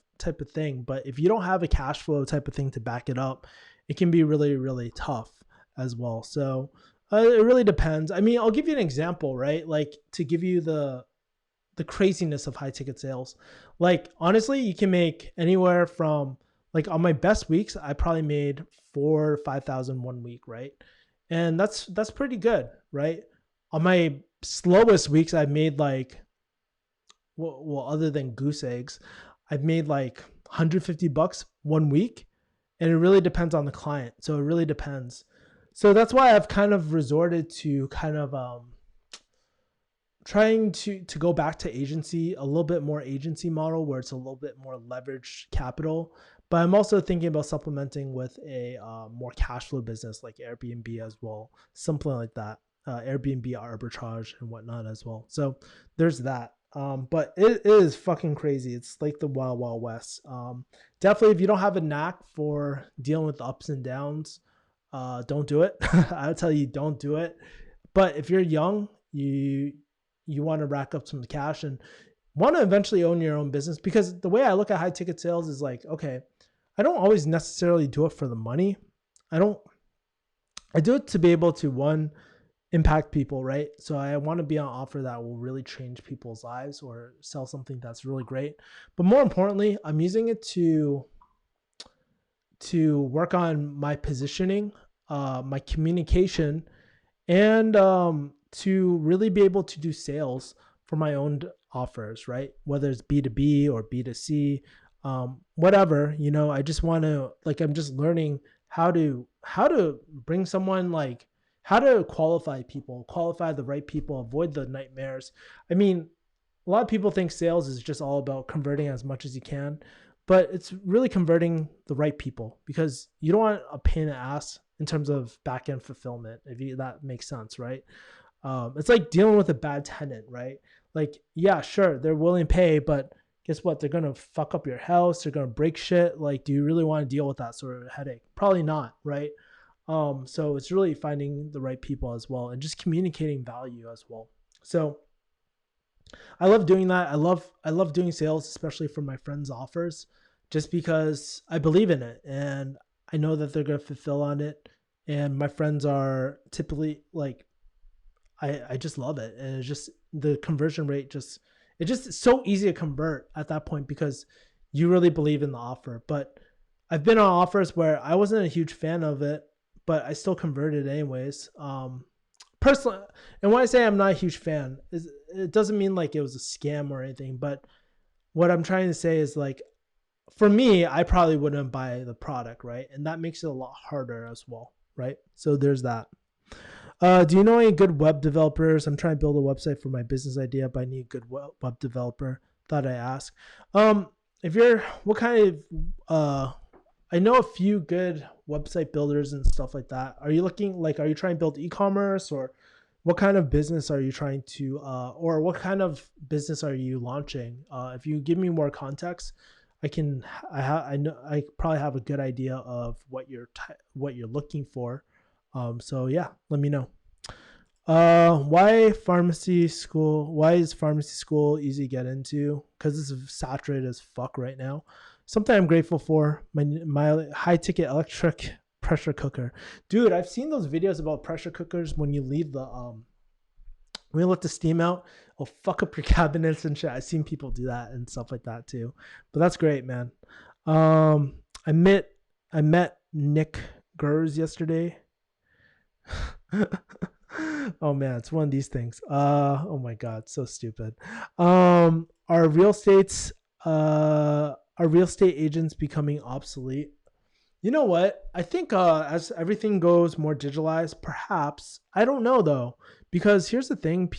thing. But if you don't have a cash flow type of thing to back it up, it can be really, really tough as well. So it really depends. I mean, I'll give you an example, right? Like to give you the craziness of high ticket sales. Like honestly, you can make anywhere from like on my best weeks, I probably made 4,000 or 5,000 one week, right? And that's pretty good, right? On my slowest weeks, I've made like well, other than goose eggs, I've made like $150 one week, and it really depends on the client. So it really depends. So that's why I've kind of resorted to kind of trying to go back to agency, a little bit more agency model where it's a little bit more leveraged capital. But I'm also thinking about supplementing with a more cash flow business like Airbnb as well, something like that. Airbnb arbitrage and whatnot as well. So there's that. But it is fucking crazy. It's like the wild, wild west. Definitely, if you don't have a knack for dealing with the ups and downs, don't do it. I'll tell you, don't do it. But if you're young You want to rack up some cash and want to eventually own your own business. Because the way I look at high ticket sales is like, okay, I don't always necessarily do it for the money. I don't. I do it to be able to, one, impact people, right? So I want to be on offer that will really change people's lives or sell something that's really great. But more importantly, I'm using it to work on my positioning, my communication, and to really be able to do sales for my own offers, right? Whether it's B2B or B2C, whatever, I just want to, like, I'm just learning how to bring someone, like, how to qualify the right people, avoid the nightmares. I mean, a lot of people think sales is just all about converting as much as you can, but it's really converting the right people, because you don't want a pain in the ass in terms of back end fulfillment, that makes sense, right? It's like dealing with a bad tenant, right? Like, yeah, sure, they're willing to pay, but guess what? They're gonna fuck up your house. They're gonna break shit. Like, do you really want to deal with that sort of headache? Probably not, right? So it's really finding the right people as well, and just communicating value as well. So I love doing that. I love doing sales, especially for my friends' offers, just because I believe in it and I know that they're gonna fulfill on it. And my friends are typically like, I just love it. And it's just the conversion rate, it's so easy to convert at that point because you really believe in the offer. But I've been on offers where I wasn't a huge fan of it, but I still converted anyways. Personally, and when I say I'm not a huge fan, it doesn't mean like it was a scam or anything. But what I'm trying to say is, like, for me, I probably wouldn't buy the product, right? And that makes it a lot harder as well, right? So there's that. Do you know any good web developers? I'm trying to build a website for my business idea, but I need a good web developer. Thought I ask. If you're, what kind of, I know a few good website builders and stuff like that. Are you looking, like, are you trying to build e-commerce, or what kind of business are you trying to, or what kind of business are you launching? If you give me more context, I know I probably have a good idea of what you're looking for. So yeah, let me know. Why is pharmacy school easy to get into? Because it's saturated as fuck right now. Something I'm grateful for, my high ticket electric pressure cooker. Dude, I've seen those videos about pressure cookers. When you let the steam out, it'll fuck up your cabinets and shit. I've seen people do that and stuff like that too. But that's great, man. I met Nick Gers yesterday. Oh man, it's one of these things. Oh my god, so stupid. Are real estate agents becoming obsolete? You know what? I think as everything goes more digitalized, perhaps. I don't know though, because here's the thing.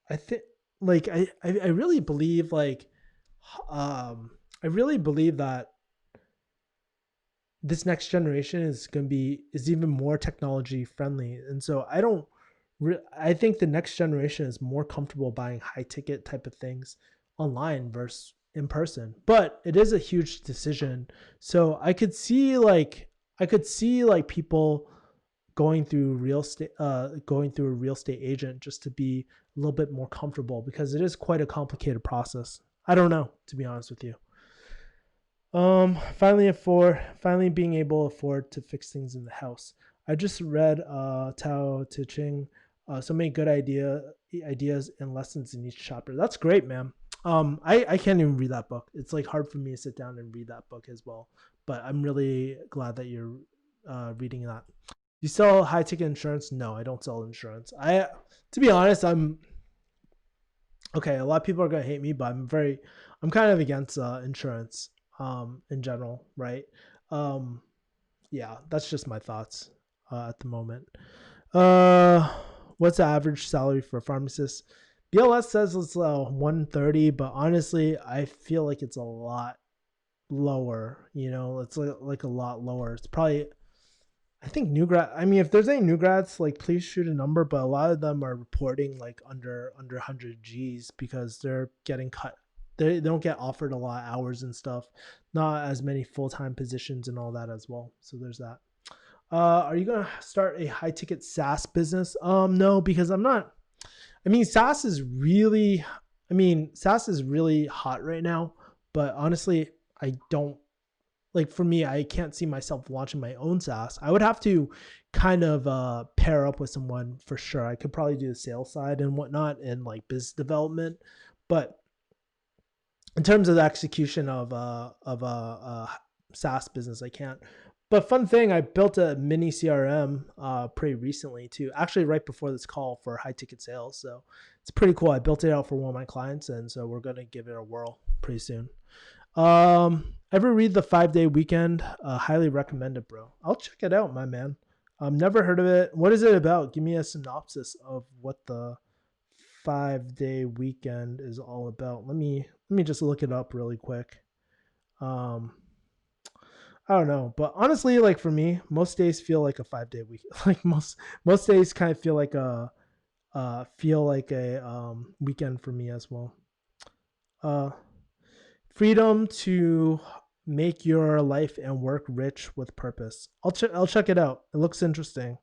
I think, like, I really believe, like, I really believe that this next generation is even more technology friendly. And so I think the next generation is more comfortable buying high ticket type of things online versus in person. But it is a huge decision. So I could see like people going through going through a real estate agent just to be a little bit more comfortable, because it is quite a complicated process. I don't know, to be honest with you. Finally being able to afford to fix things in the house. I just read Tao Te Ching, so many good ideas and lessons in each chapter. That's great, man. I can't even read that book. It's like hard for me to sit down and read that book as well. But I'm really glad that you're reading that. You sell high ticket insurance? No, I don't sell insurance. To be honest, I'm okay. A lot of people are gonna hate me, but I'm kind of against insurance in general, right? Yeah, that's just my thoughts at the moment. What's the average salary for a pharmacist? BLS says it's 130, but honestly, I feel like it's a lot lower. It's like a lot lower. It's probably, I think, new grad. I mean, if there's any new grads, like, please shoot a number. But a lot of them are reporting like under 100 G's because they're getting cut. They don't get offered a lot of hours and stuff. Not as many full-time positions and all that as well. So there's that. Are you gonna start a high ticket SaaS business? No, because I'm not. I mean, SaaS is really, SaaS is really hot right now, but honestly, I don't like for me, I can't see myself launching my own SaaS. I would have to kind of pair up with someone for sure. I could probably do the sales side and whatnot and like business development, but in terms of the execution of a SaaS business, I can't. But fun thing, I built a mini CRM pretty recently too. Actually, right before this call for high ticket sales, so it's pretty cool. I built it out for one of my clients, and so we're gonna give it a whirl pretty soon. Ever read the 5 Day Weekend? Highly recommend it, bro. I'll check it out, my man. Never heard of it. What is it about? Give me a synopsis of what the 5 Day Weekend is all about. Let me just look it up really quick. Um, I don't know, but honestly, like for me, most days feel like a 5 day week. Like most days kind of feel like a weekend for me as well. Uh, Freedom to make your life and work rich with purpose. I'll check it out. It looks interesting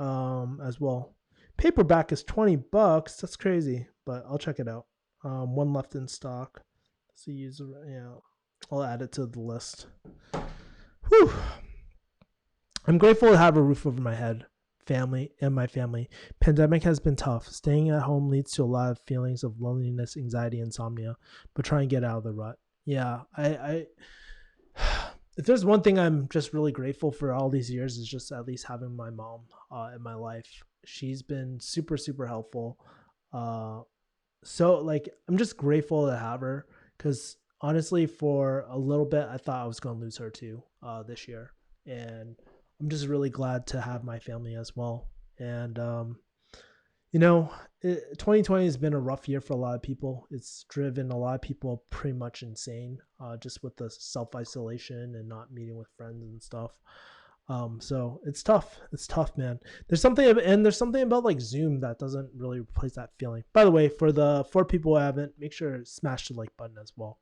as well. Paperback is $20. That's crazy, but I'll check it out. One left in stock. So user, yeah, I'll add it to the list. Whew. I'm grateful to have a roof over my head, family, and my family. Pandemic has been tough. Staying at home leads to a lot of feelings of loneliness, anxiety, insomnia, but try and get out of the rut. Yeah, I if there's one thing I'm just really grateful for all these years is just at least having my mom in my life. She's been super, super helpful. So like I'm just grateful to have her because honestly, for a little bit, I thought I was going to lose her too this year. And I'm just really glad to have my family as well. And, 2020 has been a rough year for a lot of people. It's driven a lot of people pretty much insane just with the self isolation and not meeting with friends and stuff. So it's tough. It's tough, man. There's something about like Zoom that doesn't really replace that feeling. By the way, for the 4 people who haven't, make sure to smash the like button as well.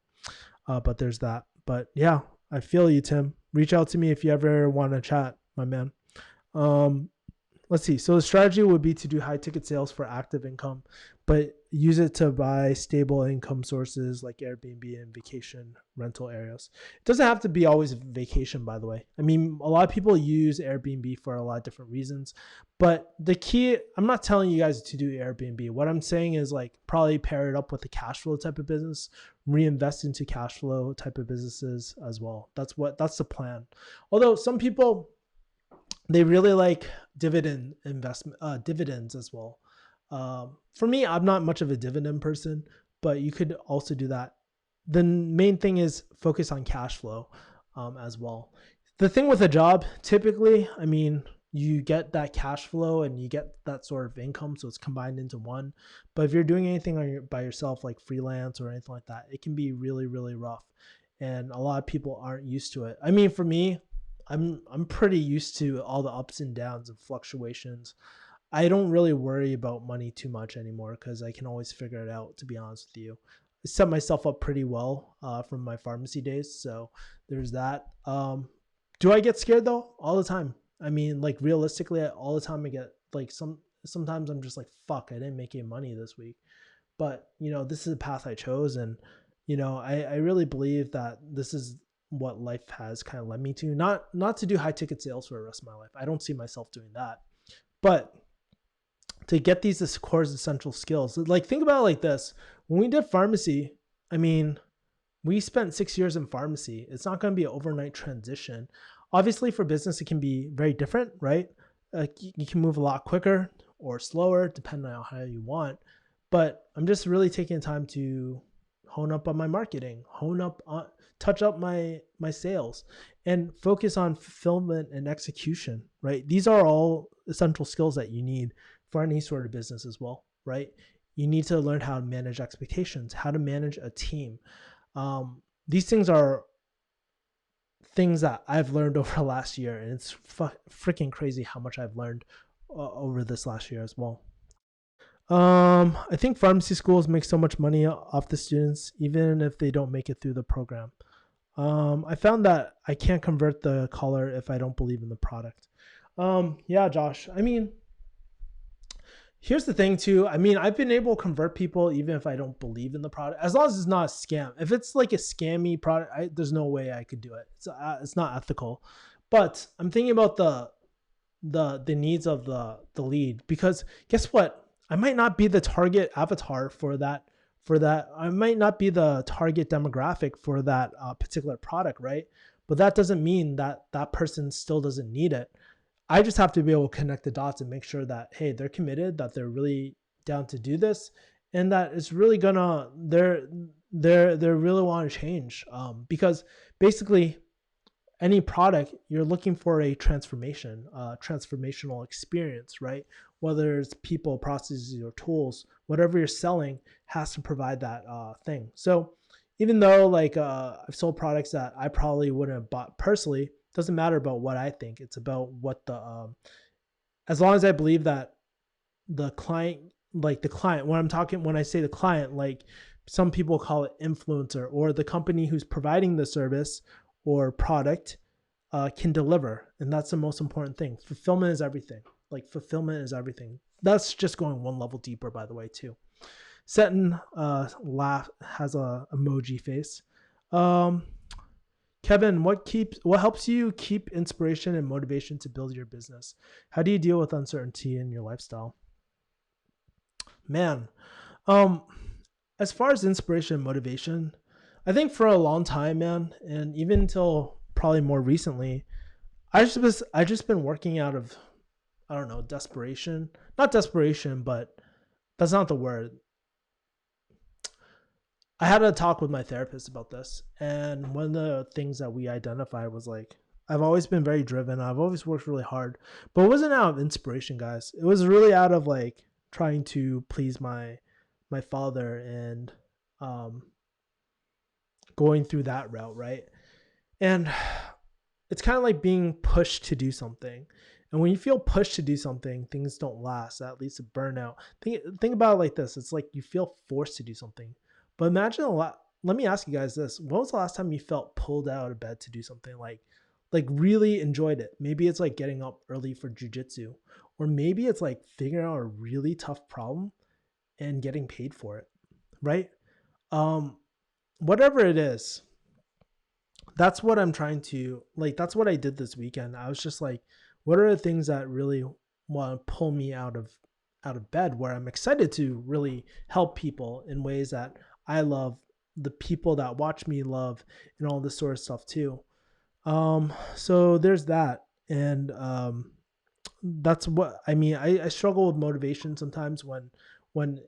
But there's that. But yeah, I feel you, Tim. Reach out to me if you ever want to chat, my man. Let's see. So the strategy would be to do high ticket sales for active income, but use it to buy stable income sources like Airbnb and vacation rental areas. It doesn't have to be always vacation, by the way. I mean, a lot of people use Airbnb for a lot of different reasons, but the key, I'm not telling you guys to do Airbnb. What I'm saying is like probably pair it up with a cash flow type of business, reinvest into cash flow type of businesses as well. That's the plan. Although some people, they really like dividends as well. For me, I'm not much of a dividend person, but you could also do that. The main thing is focus on cash flow as well. The thing with a job, typically, I mean, you get that cash flow and you get that sort of income, so it's combined into one. But if you're doing anything by yourself, like freelance or anything like that, it can be really, really rough. And a lot of people aren't used to it. I mean, for me, I'm pretty used to all the ups and downs and fluctuations. I don't really worry about money too much anymore because I can always figure it out, to be honest with you. I set myself up pretty well from my pharmacy days. So there's that. Do I get scared though? All the time. I mean, like realistically, all the time I get like sometimes I'm just like, fuck, I didn't make any money this week. But, this is the path I chose. And, I really believe that this is what life has kind of led me to. Not to do high ticket sales for the rest of my life. I don't see myself doing that. But to get these core essential skills, like think about it like this. When we did pharmacy, I mean, we spent 6 years in pharmacy. It's not going to be an overnight transition. Obviously for business, it can be very different, right? You can move a lot quicker or slower depending on how you want. But I'm just really taking time to hone up on my marketing, touch up my sales, and focus on fulfillment and execution, right? These are all essential skills that you need for any sort of business as well, right? You need to learn how to manage expectations, how to manage a team. These things are things that I've learned over the last year, and it's freaking crazy how much I've learned over this last year as well. I think pharmacy schools make so much money off the students, even if they don't make it through the program. I found that I can't convert the caller if I don't believe in the product. Yeah, Josh. I mean, Here's the thing too. I mean, I've been able to convert people even if I don't believe in the product, as long as it's not a scam. If it's like a scammy product, there's no way I could do it. It's not ethical. But I'm thinking about the needs of the lead, because guess what? I might not be the target avatar for that. I might not be the target demographic for that particular product, right? But that doesn't mean that that person still doesn't need it. I just have to be able to connect the dots and make sure that, hey, they're committed, that they're really down to do this, and that it's really gonna they're really want to change. Because basically any product, you're looking for a transformation, transformational experience, right? Whether it's people, processes, or tools, whatever you're selling has to provide that thing. So even though like I've sold products that I probably wouldn't have bought personally, it doesn't matter about what I think. It's about what the as long as I believe that the client, like the client, when I say the client, like some people call it influencer, or the company who's providing the service or product can deliver. And that's the most important thing. Fulfillment is everything. Like fulfillment is everything. That's just going one level deeper, by the way, too. Seton laugh has a emoji face. Um, Kevin, what helps you keep inspiration and motivation to build your business? How do you deal with uncertainty in your lifestyle? Man, um, as far as inspiration and motivation, I think for a long time, man, and even until probably more recently, I just been working out of, I don't know, desperation. Not desperation, but that's not the word. I had a talk with my therapist about this, and one of the things that we identified was like, I've always been very driven. I've always worked really hard, but it wasn't out of inspiration, guys. It was really out of like trying to please my father, and um, going through that route, right? And it's kind of like being pushed to do something. And when you feel pushed to do something, things don't last. That leads to burnout. Think about it like this. It's like you feel forced to do something. But imagine a lot. Let me ask you guys this. When was the last time you felt pulled out of bed to do something, like really enjoyed it? Maybe it's like getting up early for jujitsu, or maybe it's like figuring out a really tough problem and getting paid for it, right? Um, Whatever it is, that's what I'm trying to like. That's what I did this weekend. I was just like, what are the things that really want to pull me out of bed, where I'm excited to really help people in ways that I love, the people that watch me love, and all this sort of stuff too. So there's that. And that's what I mean. I struggle with motivation sometimes when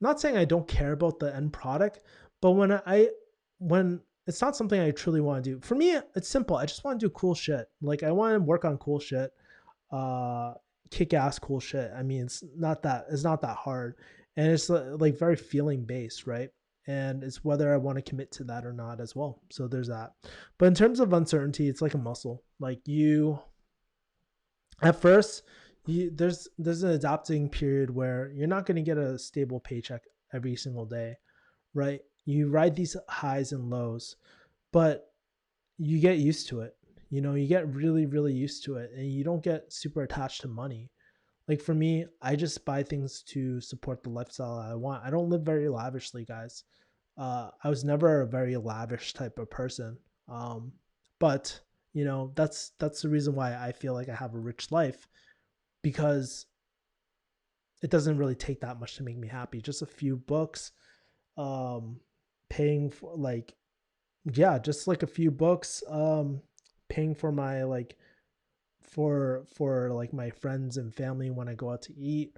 not saying I don't care about the end product, but when it's not something I truly want to do. For me, it's simple. I just want to do cool shit. Like I want to work on cool shit, uh, kick ass cool shit. I mean, it's not that hard, and it's like very feeling based, right? And it's whether I want to commit to that or not as well. So there's that. But in terms of uncertainty, it's like a muscle. Like you, at first, there's an adapting period where you're not going to get a stable paycheck every single day, right? You ride these highs and lows, but you get used to it. You get really, really used to it, and you don't get super attached to money. Like for me, I just buy things to support the lifestyle I want. I don't live very lavishly, guys. I was never a very lavish type of person. But that's the reason why I feel like I have a rich life, because it doesn't really take that much to make me happy. Just a few books, um, paying for like, yeah, just like a few books, paying for my like for like my friends and family when I go out to eat,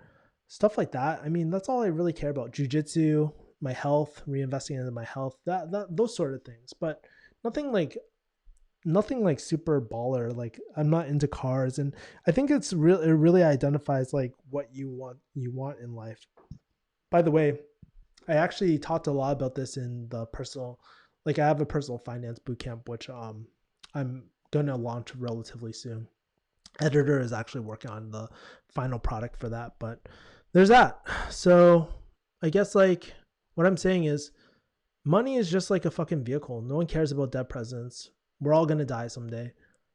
stuff like that. I mean, that's all I really care about. Jujitsu, my health, reinvesting into my health, that those sort of things. But nothing like nothing like super baller. Like I'm not into cars, and I think it really identifies like what you want in life. By the way, I actually talked a lot about this in the personal, like I have a personal finance bootcamp, which I'm gonna launch relatively soon. Editor is actually working on the final product for that, but there's that. So I guess like what I'm saying is money is just like a fucking vehicle. No one cares about dead presidents. We're all gonna die someday.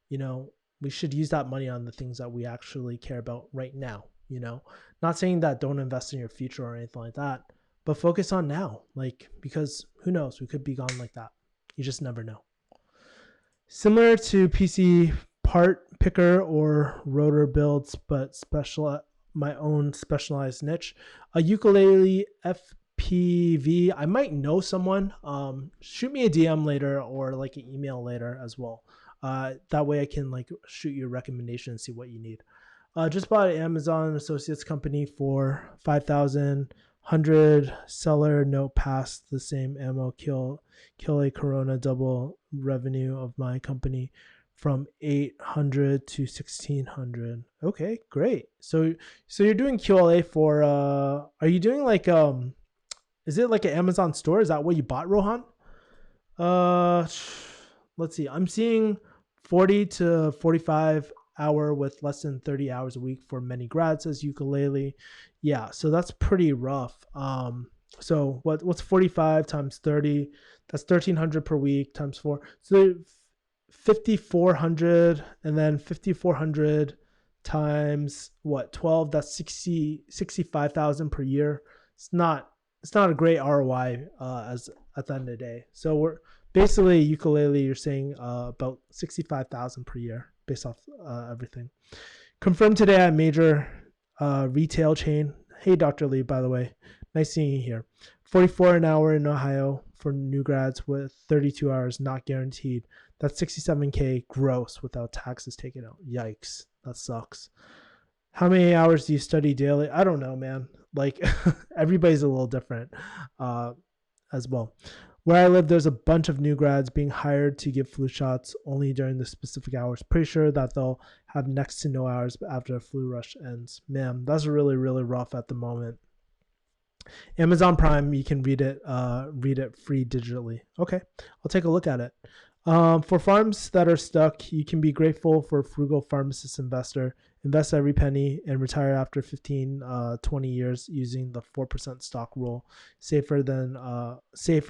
You know, we should use that money on the things that we actually care about right now. you know, not saying that don't invest in your future or anything like that, but focus on now, like, because who knows, we could be gone like that. You just never know. Similar to PC part picker or rotor builds, but my own specialized niche. A ukulele FPV. I might know someone. Shoot me a DM later or like an email later as well. That way I can like shoot you a recommendation and see what you need. Just bought an Amazon Associates company for 5,000. 100 seller note passed the same ammo kill a Corona double revenue of my company from 800 to 1600. Okay, great. So you're doing QLA for are you doing like is it like an Amazon store? Is that what you bought, Rohan? Let's see. I'm seeing 40 to 45 hour with less than 30 hours a week for many grads as ukulele. Yeah, so that's pretty rough. So what's 45 times 30? That's 1,300 per week times 4. So 5,400, and then 5,400 times what, 12? That's 65,000 per year. It's not a great ROI as at the end of the day. So we're basically ukulele. You're saying about 65,000 per year based off everything. Confirmed today at major retail chain. Hey, Dr. Lee, by the way, nice seeing you here. 44 an hour in Ohio for new grads with 32 hours not guaranteed. That's 67K gross without taxes taken out. Yikes, that sucks. How many hours do you study daily? I don't know, man. Like everybody's a little different as well. Where I live, there's a bunch of new grads being hired to give flu shots only during the specific hours. Pretty sure that they'll have next to no hours after the flu rush ends. Man, that's really, really rough at the moment. Amazon Prime, you can read it free digitally. Okay, I'll take a look at it. For farms that are stuck, you can be grateful for a frugal pharmacist investor. Invest every penny and retire after 15, 20 years using the 4% stock rule. Safer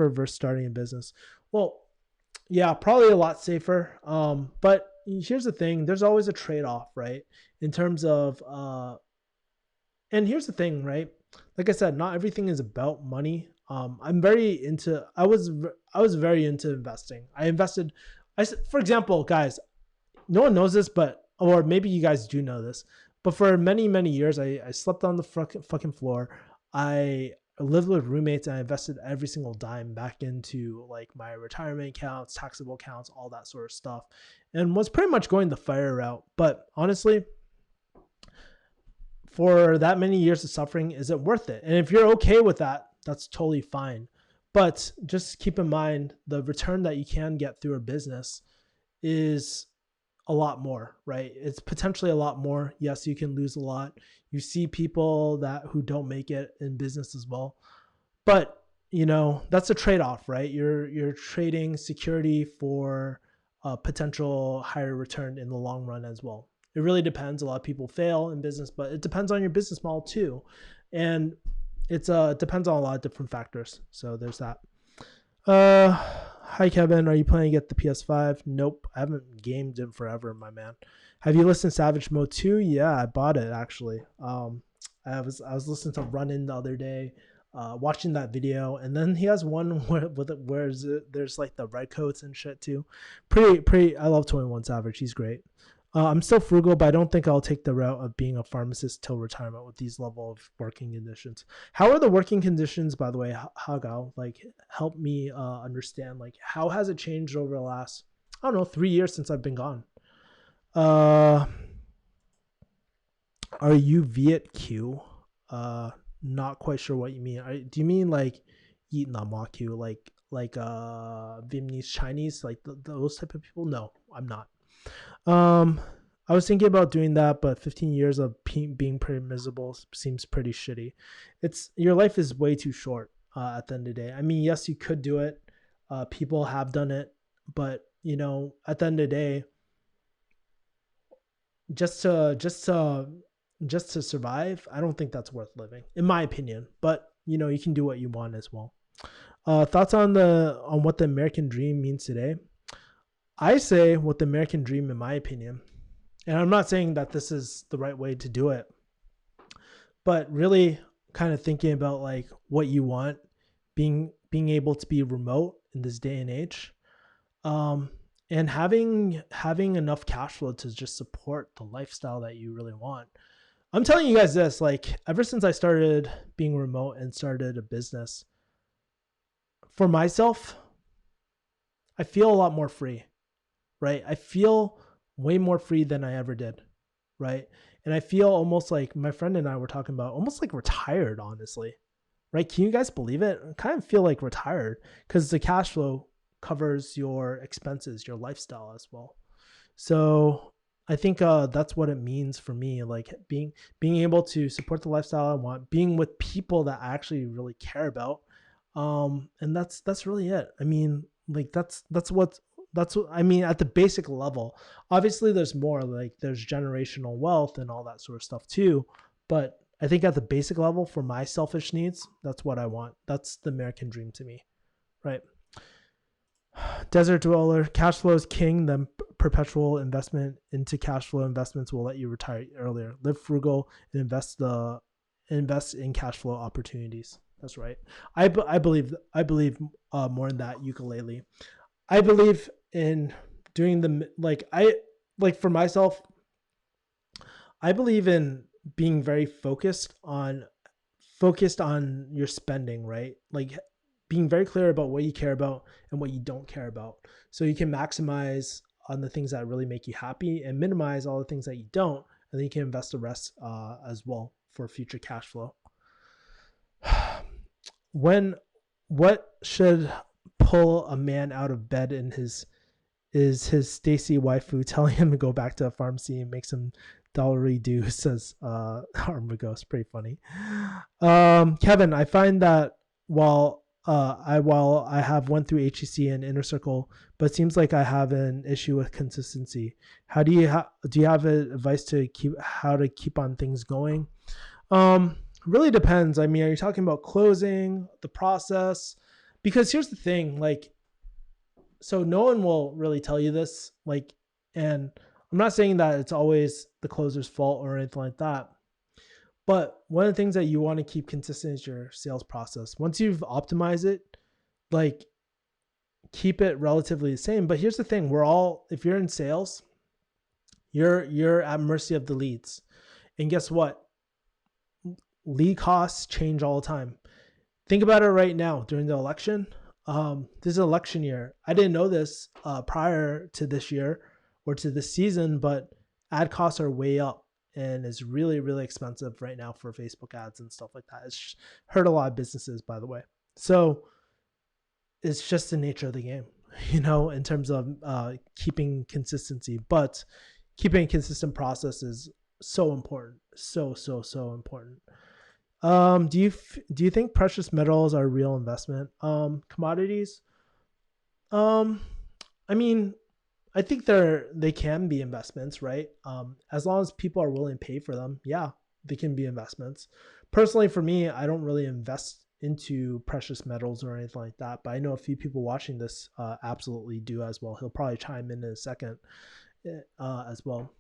versus starting a business. Well, yeah, probably a lot safer. But here's the thing. There's always a trade-off, right? In terms of, and here's the thing, right? Like I said, not everything is about money. I was very into investing. For example, guys, no one knows this, or maybe you guys do know this, but for many, many years, I slept on the fucking floor. I lived with roommates and I invested every single dime back into like my retirement accounts, taxable accounts, all that sort of stuff, and was pretty much going the fire route. But honestly, for that many years of suffering, is it worth it? And if you're okay with that, that's totally fine. But just keep in mind the return that you can get through a business is a lot more, right? It's potentially a lot more. Yes, you can lose a lot. You see people who don't make it in business as well. But, that's a trade-off, right? You're trading security for a potential higher return in the long run as well. It really depends. A lot of people fail in business, but it depends on your business model too. And it depends on a lot of different factors. So there's that. Hi, Kevin. Are you planning to get the PS5? Nope. I haven't gamed in forever, my man. Have you listened to Savage Mode 2? Yeah, I bought it actually. I was listening to Run In the other day, watching that video, and then he has one where there's like the red coats and shit too. Pretty. I love 21 Savage. He's great. I'm still frugal, but I don't think I'll take the route of being a pharmacist till retirement with these level of working conditions. How are the working conditions, by the way, Hagao? Like, help me understand. Like, how has it changed over the last, 3 years since I've been gone? Are you Viet Q? Not quite sure what you mean. Do you mean like Yeet Namwa Q, like Vietnamese Chinese, like those type of people? No, I'm not. I was thinking about doing that, but 15 years of being pretty miserable seems pretty shitty. Your life is way too short at the end of the day. I mean, yes, you could do it. People have done it, but at the end of the day, just to survive, I don't think that's worth living, in my opinion. But you can do what you want as well. Thoughts on what the American dream means today? I say what the American dream, in my opinion, and I'm not saying that this is the right way to do it, but really kind of thinking about like what you want, being able to be remote in this day and age, um, and having enough cash flow to just support the lifestyle that you really want. I'm telling you guys this, like ever since I started being remote and started a business for myself, I feel a lot more free, right? I feel way more free than I ever did, right? And I feel almost like my friend and I were talking about almost like retired, honestly, right? Can you guys believe it? I kind of feel like retired because the cash flow covers your expenses, your lifestyle as well. So I think that's what it means for me, like being able to support the lifestyle I want, being with people that I actually really care about, and that's really it. I mean, like that's what I mean at the basic level. Obviously, there's more, like there's generational wealth and all that sort of stuff too, but I think at the basic level, for my selfish needs, that's what I want. That's the American dream to me, right? Desert dweller, cash flow is king. Then perpetual investment into cash flow investments will let you retire earlier. Live frugal and invest in cash flow opportunities. That's right. I believe more in that ukulele. I believe in doing the like for myself. I believe in being very focused on your spending, right? Like being very clear about what you care about and what you don't care about. So you can maximize on the things that really make you happy and minimize all the things that you don't. And then you can invest the rest as well for future cash flow. When what should pull a man out of bed in his is his Stacy waifu telling him to go back to a pharmacy and make some dollary do, says Armago. It's pretty funny. Kevin, I find that while I have went through HEC and inner circle, but it seems like I have an issue with consistency. How do you have advice to keep on things going? Really depends. I mean, are you talking about closing the process? Because here's the thing, like, so no one will really tell you this, like, and I'm not saying that it's always the closer's fault or anything like that, but one of the things that you want to keep consistent is your sales process. Once you've optimized it, like, keep it relatively the same. But here's the thing, if you're in sales, you're at mercy of the leads. And guess what? Lead costs change all the time. Think about it right now during the election. This is election year. I didn't know this prior to this year or to this season, but ad costs are way up and it's really, really expensive right now for Facebook ads and stuff like that. It's hurt a lot of businesses, by the way. So it's just the nature of the game, in terms of keeping consistency. But keeping a consistent process is so important. So important. Do you think precious metals are a real investment? Commodities. I mean, I think they can be investments, right? As long as people are willing to pay for them, yeah, they can be investments. Personally, for me, I don't really invest into precious metals or anything like that, but I know a few people watching this absolutely do as well. He'll probably chime in a second as well.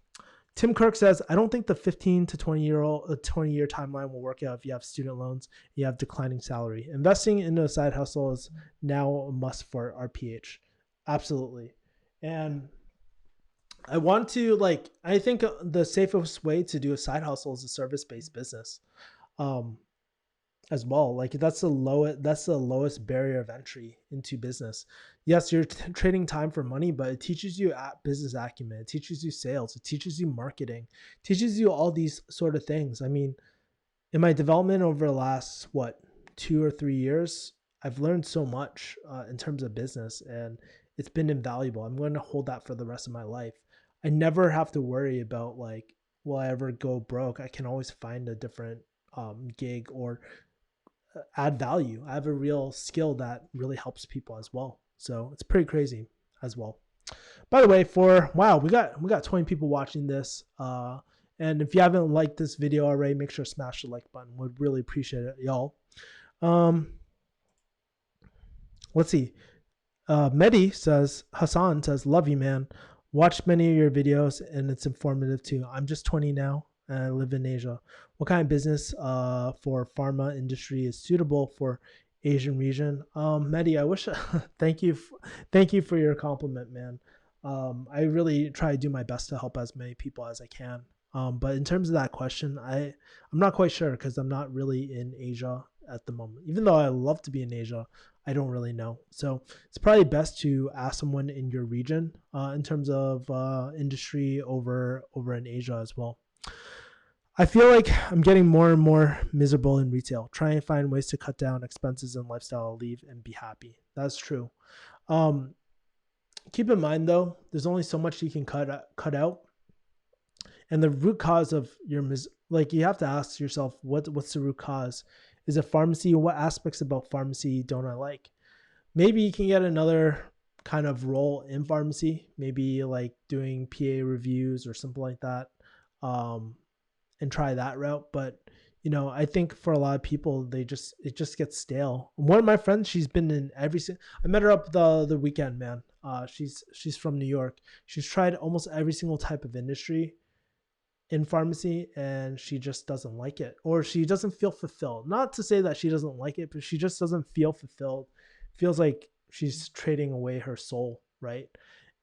Tim Kirk says, I don't think the 15 to 20-year timeline will work out if you have student loans, you have declining salary. Investing into a side hustle is now a must for RPH. Absolutely. And I think the safest way to do a side hustle is a service-based business. As well, like that's the lowest barrier of entry into business. Yes, you're trading time for money, but it teaches you business acumen, it teaches you sales, it teaches you marketing, it teaches you all these sort of things. I mean, in my development over the last 2 or 3 years, I've learned so much in terms of business, and it's been invaluable. I'm going to hold that for the rest of my life. I never have to worry about like, will I ever go broke? I can always find a different gig or add value. I have a real skill that really helps people as well. So it's pretty crazy as well. By the way, we got 20 people watching this. And if you haven't liked this video already, make sure to smash the like button. Would really appreciate it, y'all. Let's see. Hassan says, love you, man. Watched many of your videos and it's informative too. I'm just 20 now. and I live in Asia. What kind of business for pharma industry is suitable for Asian region? Mehdi, I wish. Thank you for your compliment, man. I really try to do my best to help as many people as I can. But in terms of that question, I'm not quite sure because I'm not really in Asia at the moment. Even though I love to be in Asia, I don't really know. So it's probably best to ask someone in your region in terms of industry over in Asia as well. I feel like I'm getting more and more miserable in retail, trying to find ways to cut down expenses and lifestyle, leave and be happy. That's true. Um, Keep in mind though, there's only so much you can cut out, and the root cause of your like you have to ask yourself what's the root cause? Is it pharmacy? What aspects about pharmacy don't I like? Maybe you can get another kind of role in pharmacy, maybe like doing PA reviews or something like that. Um, and try that route. But I think for a lot of people, it just gets stale. One of my friends, she's been in I met her up the weekend, man. She's from New York. She's tried almost every single type of industry in pharmacy, and she just doesn't like it, or she doesn't feel fulfilled. Not to say that she doesn't like it, but she just doesn't feel fulfilled. Feels like she's trading away her soul, right?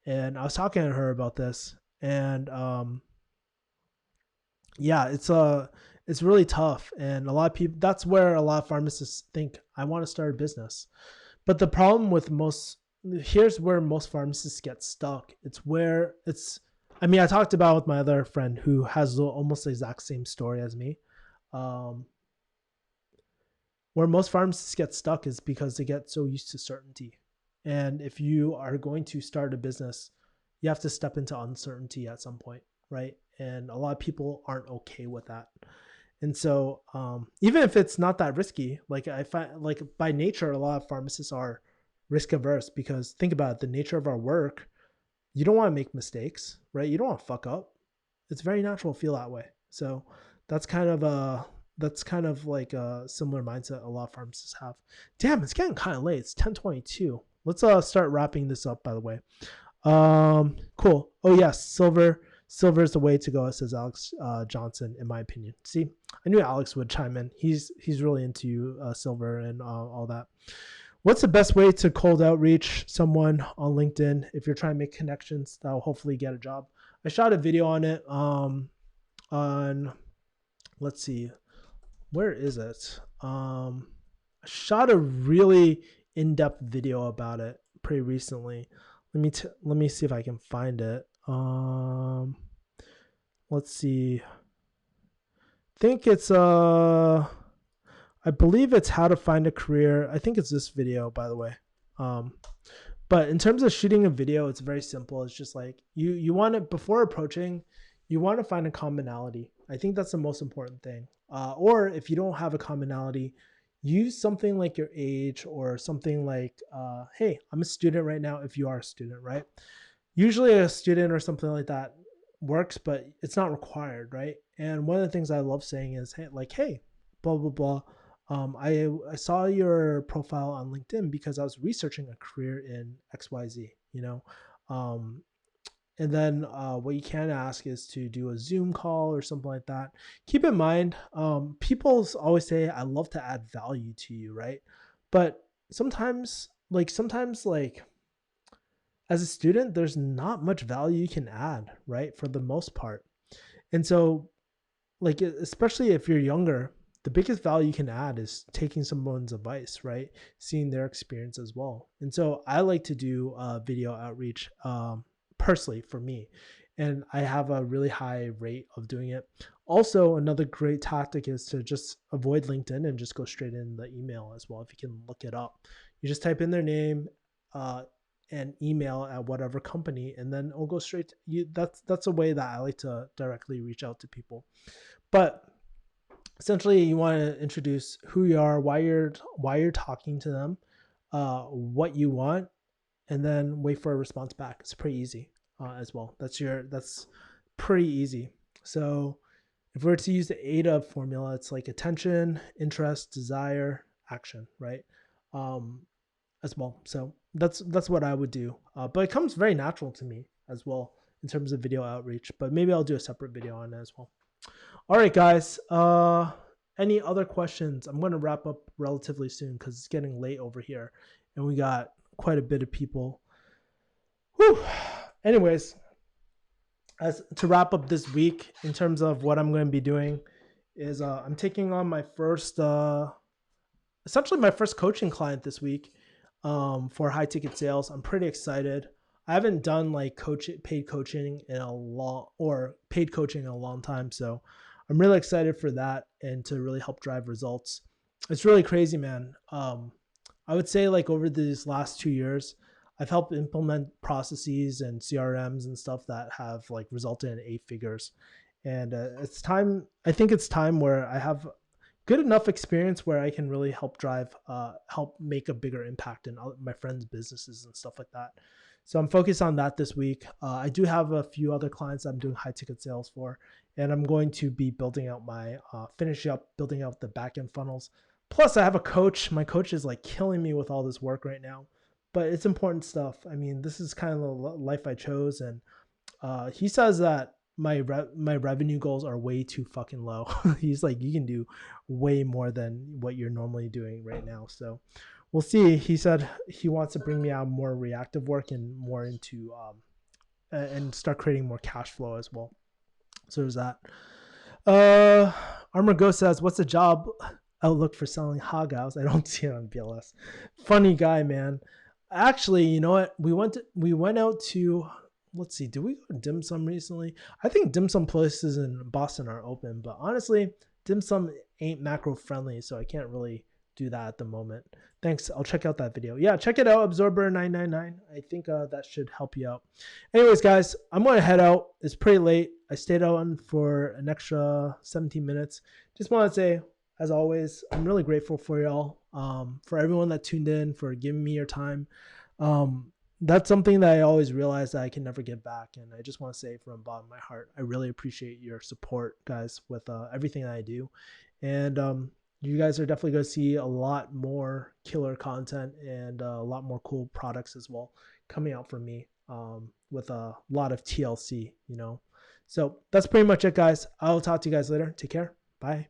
And I was talking to her about this, and yeah, it's really tough, and a lot of people, that's where a lot of pharmacists think, I want to start a business. But the problem with most here's where most pharmacists get stuck. I talked about with my other friend who has almost the exact same story as me. um, where most pharmacists get stuck is because they get so used to certainty, and if you are going to start a business, you have to step into uncertainty at some point, right? And a lot of people aren't okay with that. And so even if it's not that risky, like I find, like by nature, a lot of pharmacists are risk averse, because think about it, the nature of our work, you don't want to make mistakes, right? You don't want to fuck up. It's very natural to feel that way. So that's kind of like a similar mindset a lot of pharmacists have. Damn, it's getting kind of late. It's 10:22. Let's start wrapping this up, by the way. Cool. Oh yes, silver is the way to go, says Alex Johnson, in my opinion. See, I knew Alex would chime in. He's really into silver and all that. What's the best way to cold outreach someone on LinkedIn if you're trying to make connections that will hopefully get a job? I shot a video on it. On Let's see, where is it? I shot a really in-depth video about it pretty recently. Let me see if I can find it. Let's see. I think it's I believe it's how to find a career. I think it's this video, by the way. But in terms of shooting a video, it's very simple. It's just like you want to, before approaching, you want to find a commonality. I think that's the most important thing. Or if you don't have a commonality, use something like your age, or something like, hey, I'm a student right now, if you are a student, right? Usually a student or something like that works, but it's not required, right? And one of the things I love saying is, hey, like, hey, blah, blah, blah. I saw your profile on LinkedIn because I was researching a career in XYZ, Um, and then what you can ask is to do a Zoom call or something like that. Keep in mind, people always say, I love to add value to you, right? But sometimes like as a student, there's not much value you can add, right? For the most part. And so, like, especially if you're younger, the biggest value you can add is taking someone's advice, right? Seeing their experience as well. And so I like to do video outreach personally for me. And I have a really high rate of doing it. Also, another great tactic is to just avoid LinkedIn and just go straight in the email as well. If you can look it up, you just type in their name and email at whatever company, and then it'll go straight to you. That's a way that I like to directly reach out to people. But essentially, you want to introduce who you are, why you're talking to them, what you want, and then wait for a response back. It's pretty easy as well. That's pretty easy. So if we were to use the ADA formula, it's like attention, interest, desire, action, right? As well. So that's what I would do. But it comes very natural to me as well in terms of video outreach. But maybe I'll do a separate video on it as well. All right, guys. Any other questions? I'm going to wrap up relatively soon because it's getting late over here, and we got quite a bit of people. Whew. Anyways, as to wrap up this week in terms of what I'm going to be doing is I'm taking on my first, essentially my first coaching client this week for high ticket sales. I'm pretty excited. I haven't done like paid coaching in a long time, so I'm really excited for that and to really help drive results. It's really crazy, man. I would say like over these last 2 years, I've helped implement processes and CRMs and stuff that have like resulted in 8 figures. And it's time. I think it's time where I have good enough experience where I can really help make a bigger impact in my friends' businesses and stuff like that. So I'm focused on that this week. I do have a few other clients I'm doing high ticket sales for, and I'm going to be building out building out the back end funnels. Plus, I have a coach. My coach is like killing me with all this work right now, but it's important stuff. I mean, this is kind of the life I chose, and he says that my revenue goals are way too fucking low. He's like, you can do way more than what you're normally doing right now. So we'll see. He said he wants to bring me out more reactive work and more into and start creating more cash flow as well. So there's that. Armor Ghost says, what's the job outlook for selling hog house? I don't see it on BLS. Funny guy, man. Actually, you know what? We went out to, let's see, did we go to dim sum recently? I think dim sum places in Boston are open, but honestly, dim sum ain't macro friendly, so I can't really do that at the moment. Thanks. I'll check out that video. Yeah, check it out, Absorber999. I think that should help you out. Anyways, guys, I'm going to head out. It's pretty late. I stayed on for an extra 17 minutes. Just want to say, as always, I'm really grateful for y'all, for everyone that tuned in, for giving me your time. That's something that I always realize that I can never get back. And I just want to say from the bottom of my heart, I really appreciate your support, guys, with everything that I do. And you guys are definitely going to see a lot more killer content and a lot more cool products as well coming out from me with a lot of TLC, you know. So that's pretty much it, guys. I'll talk to you guys later. Take care. Bye.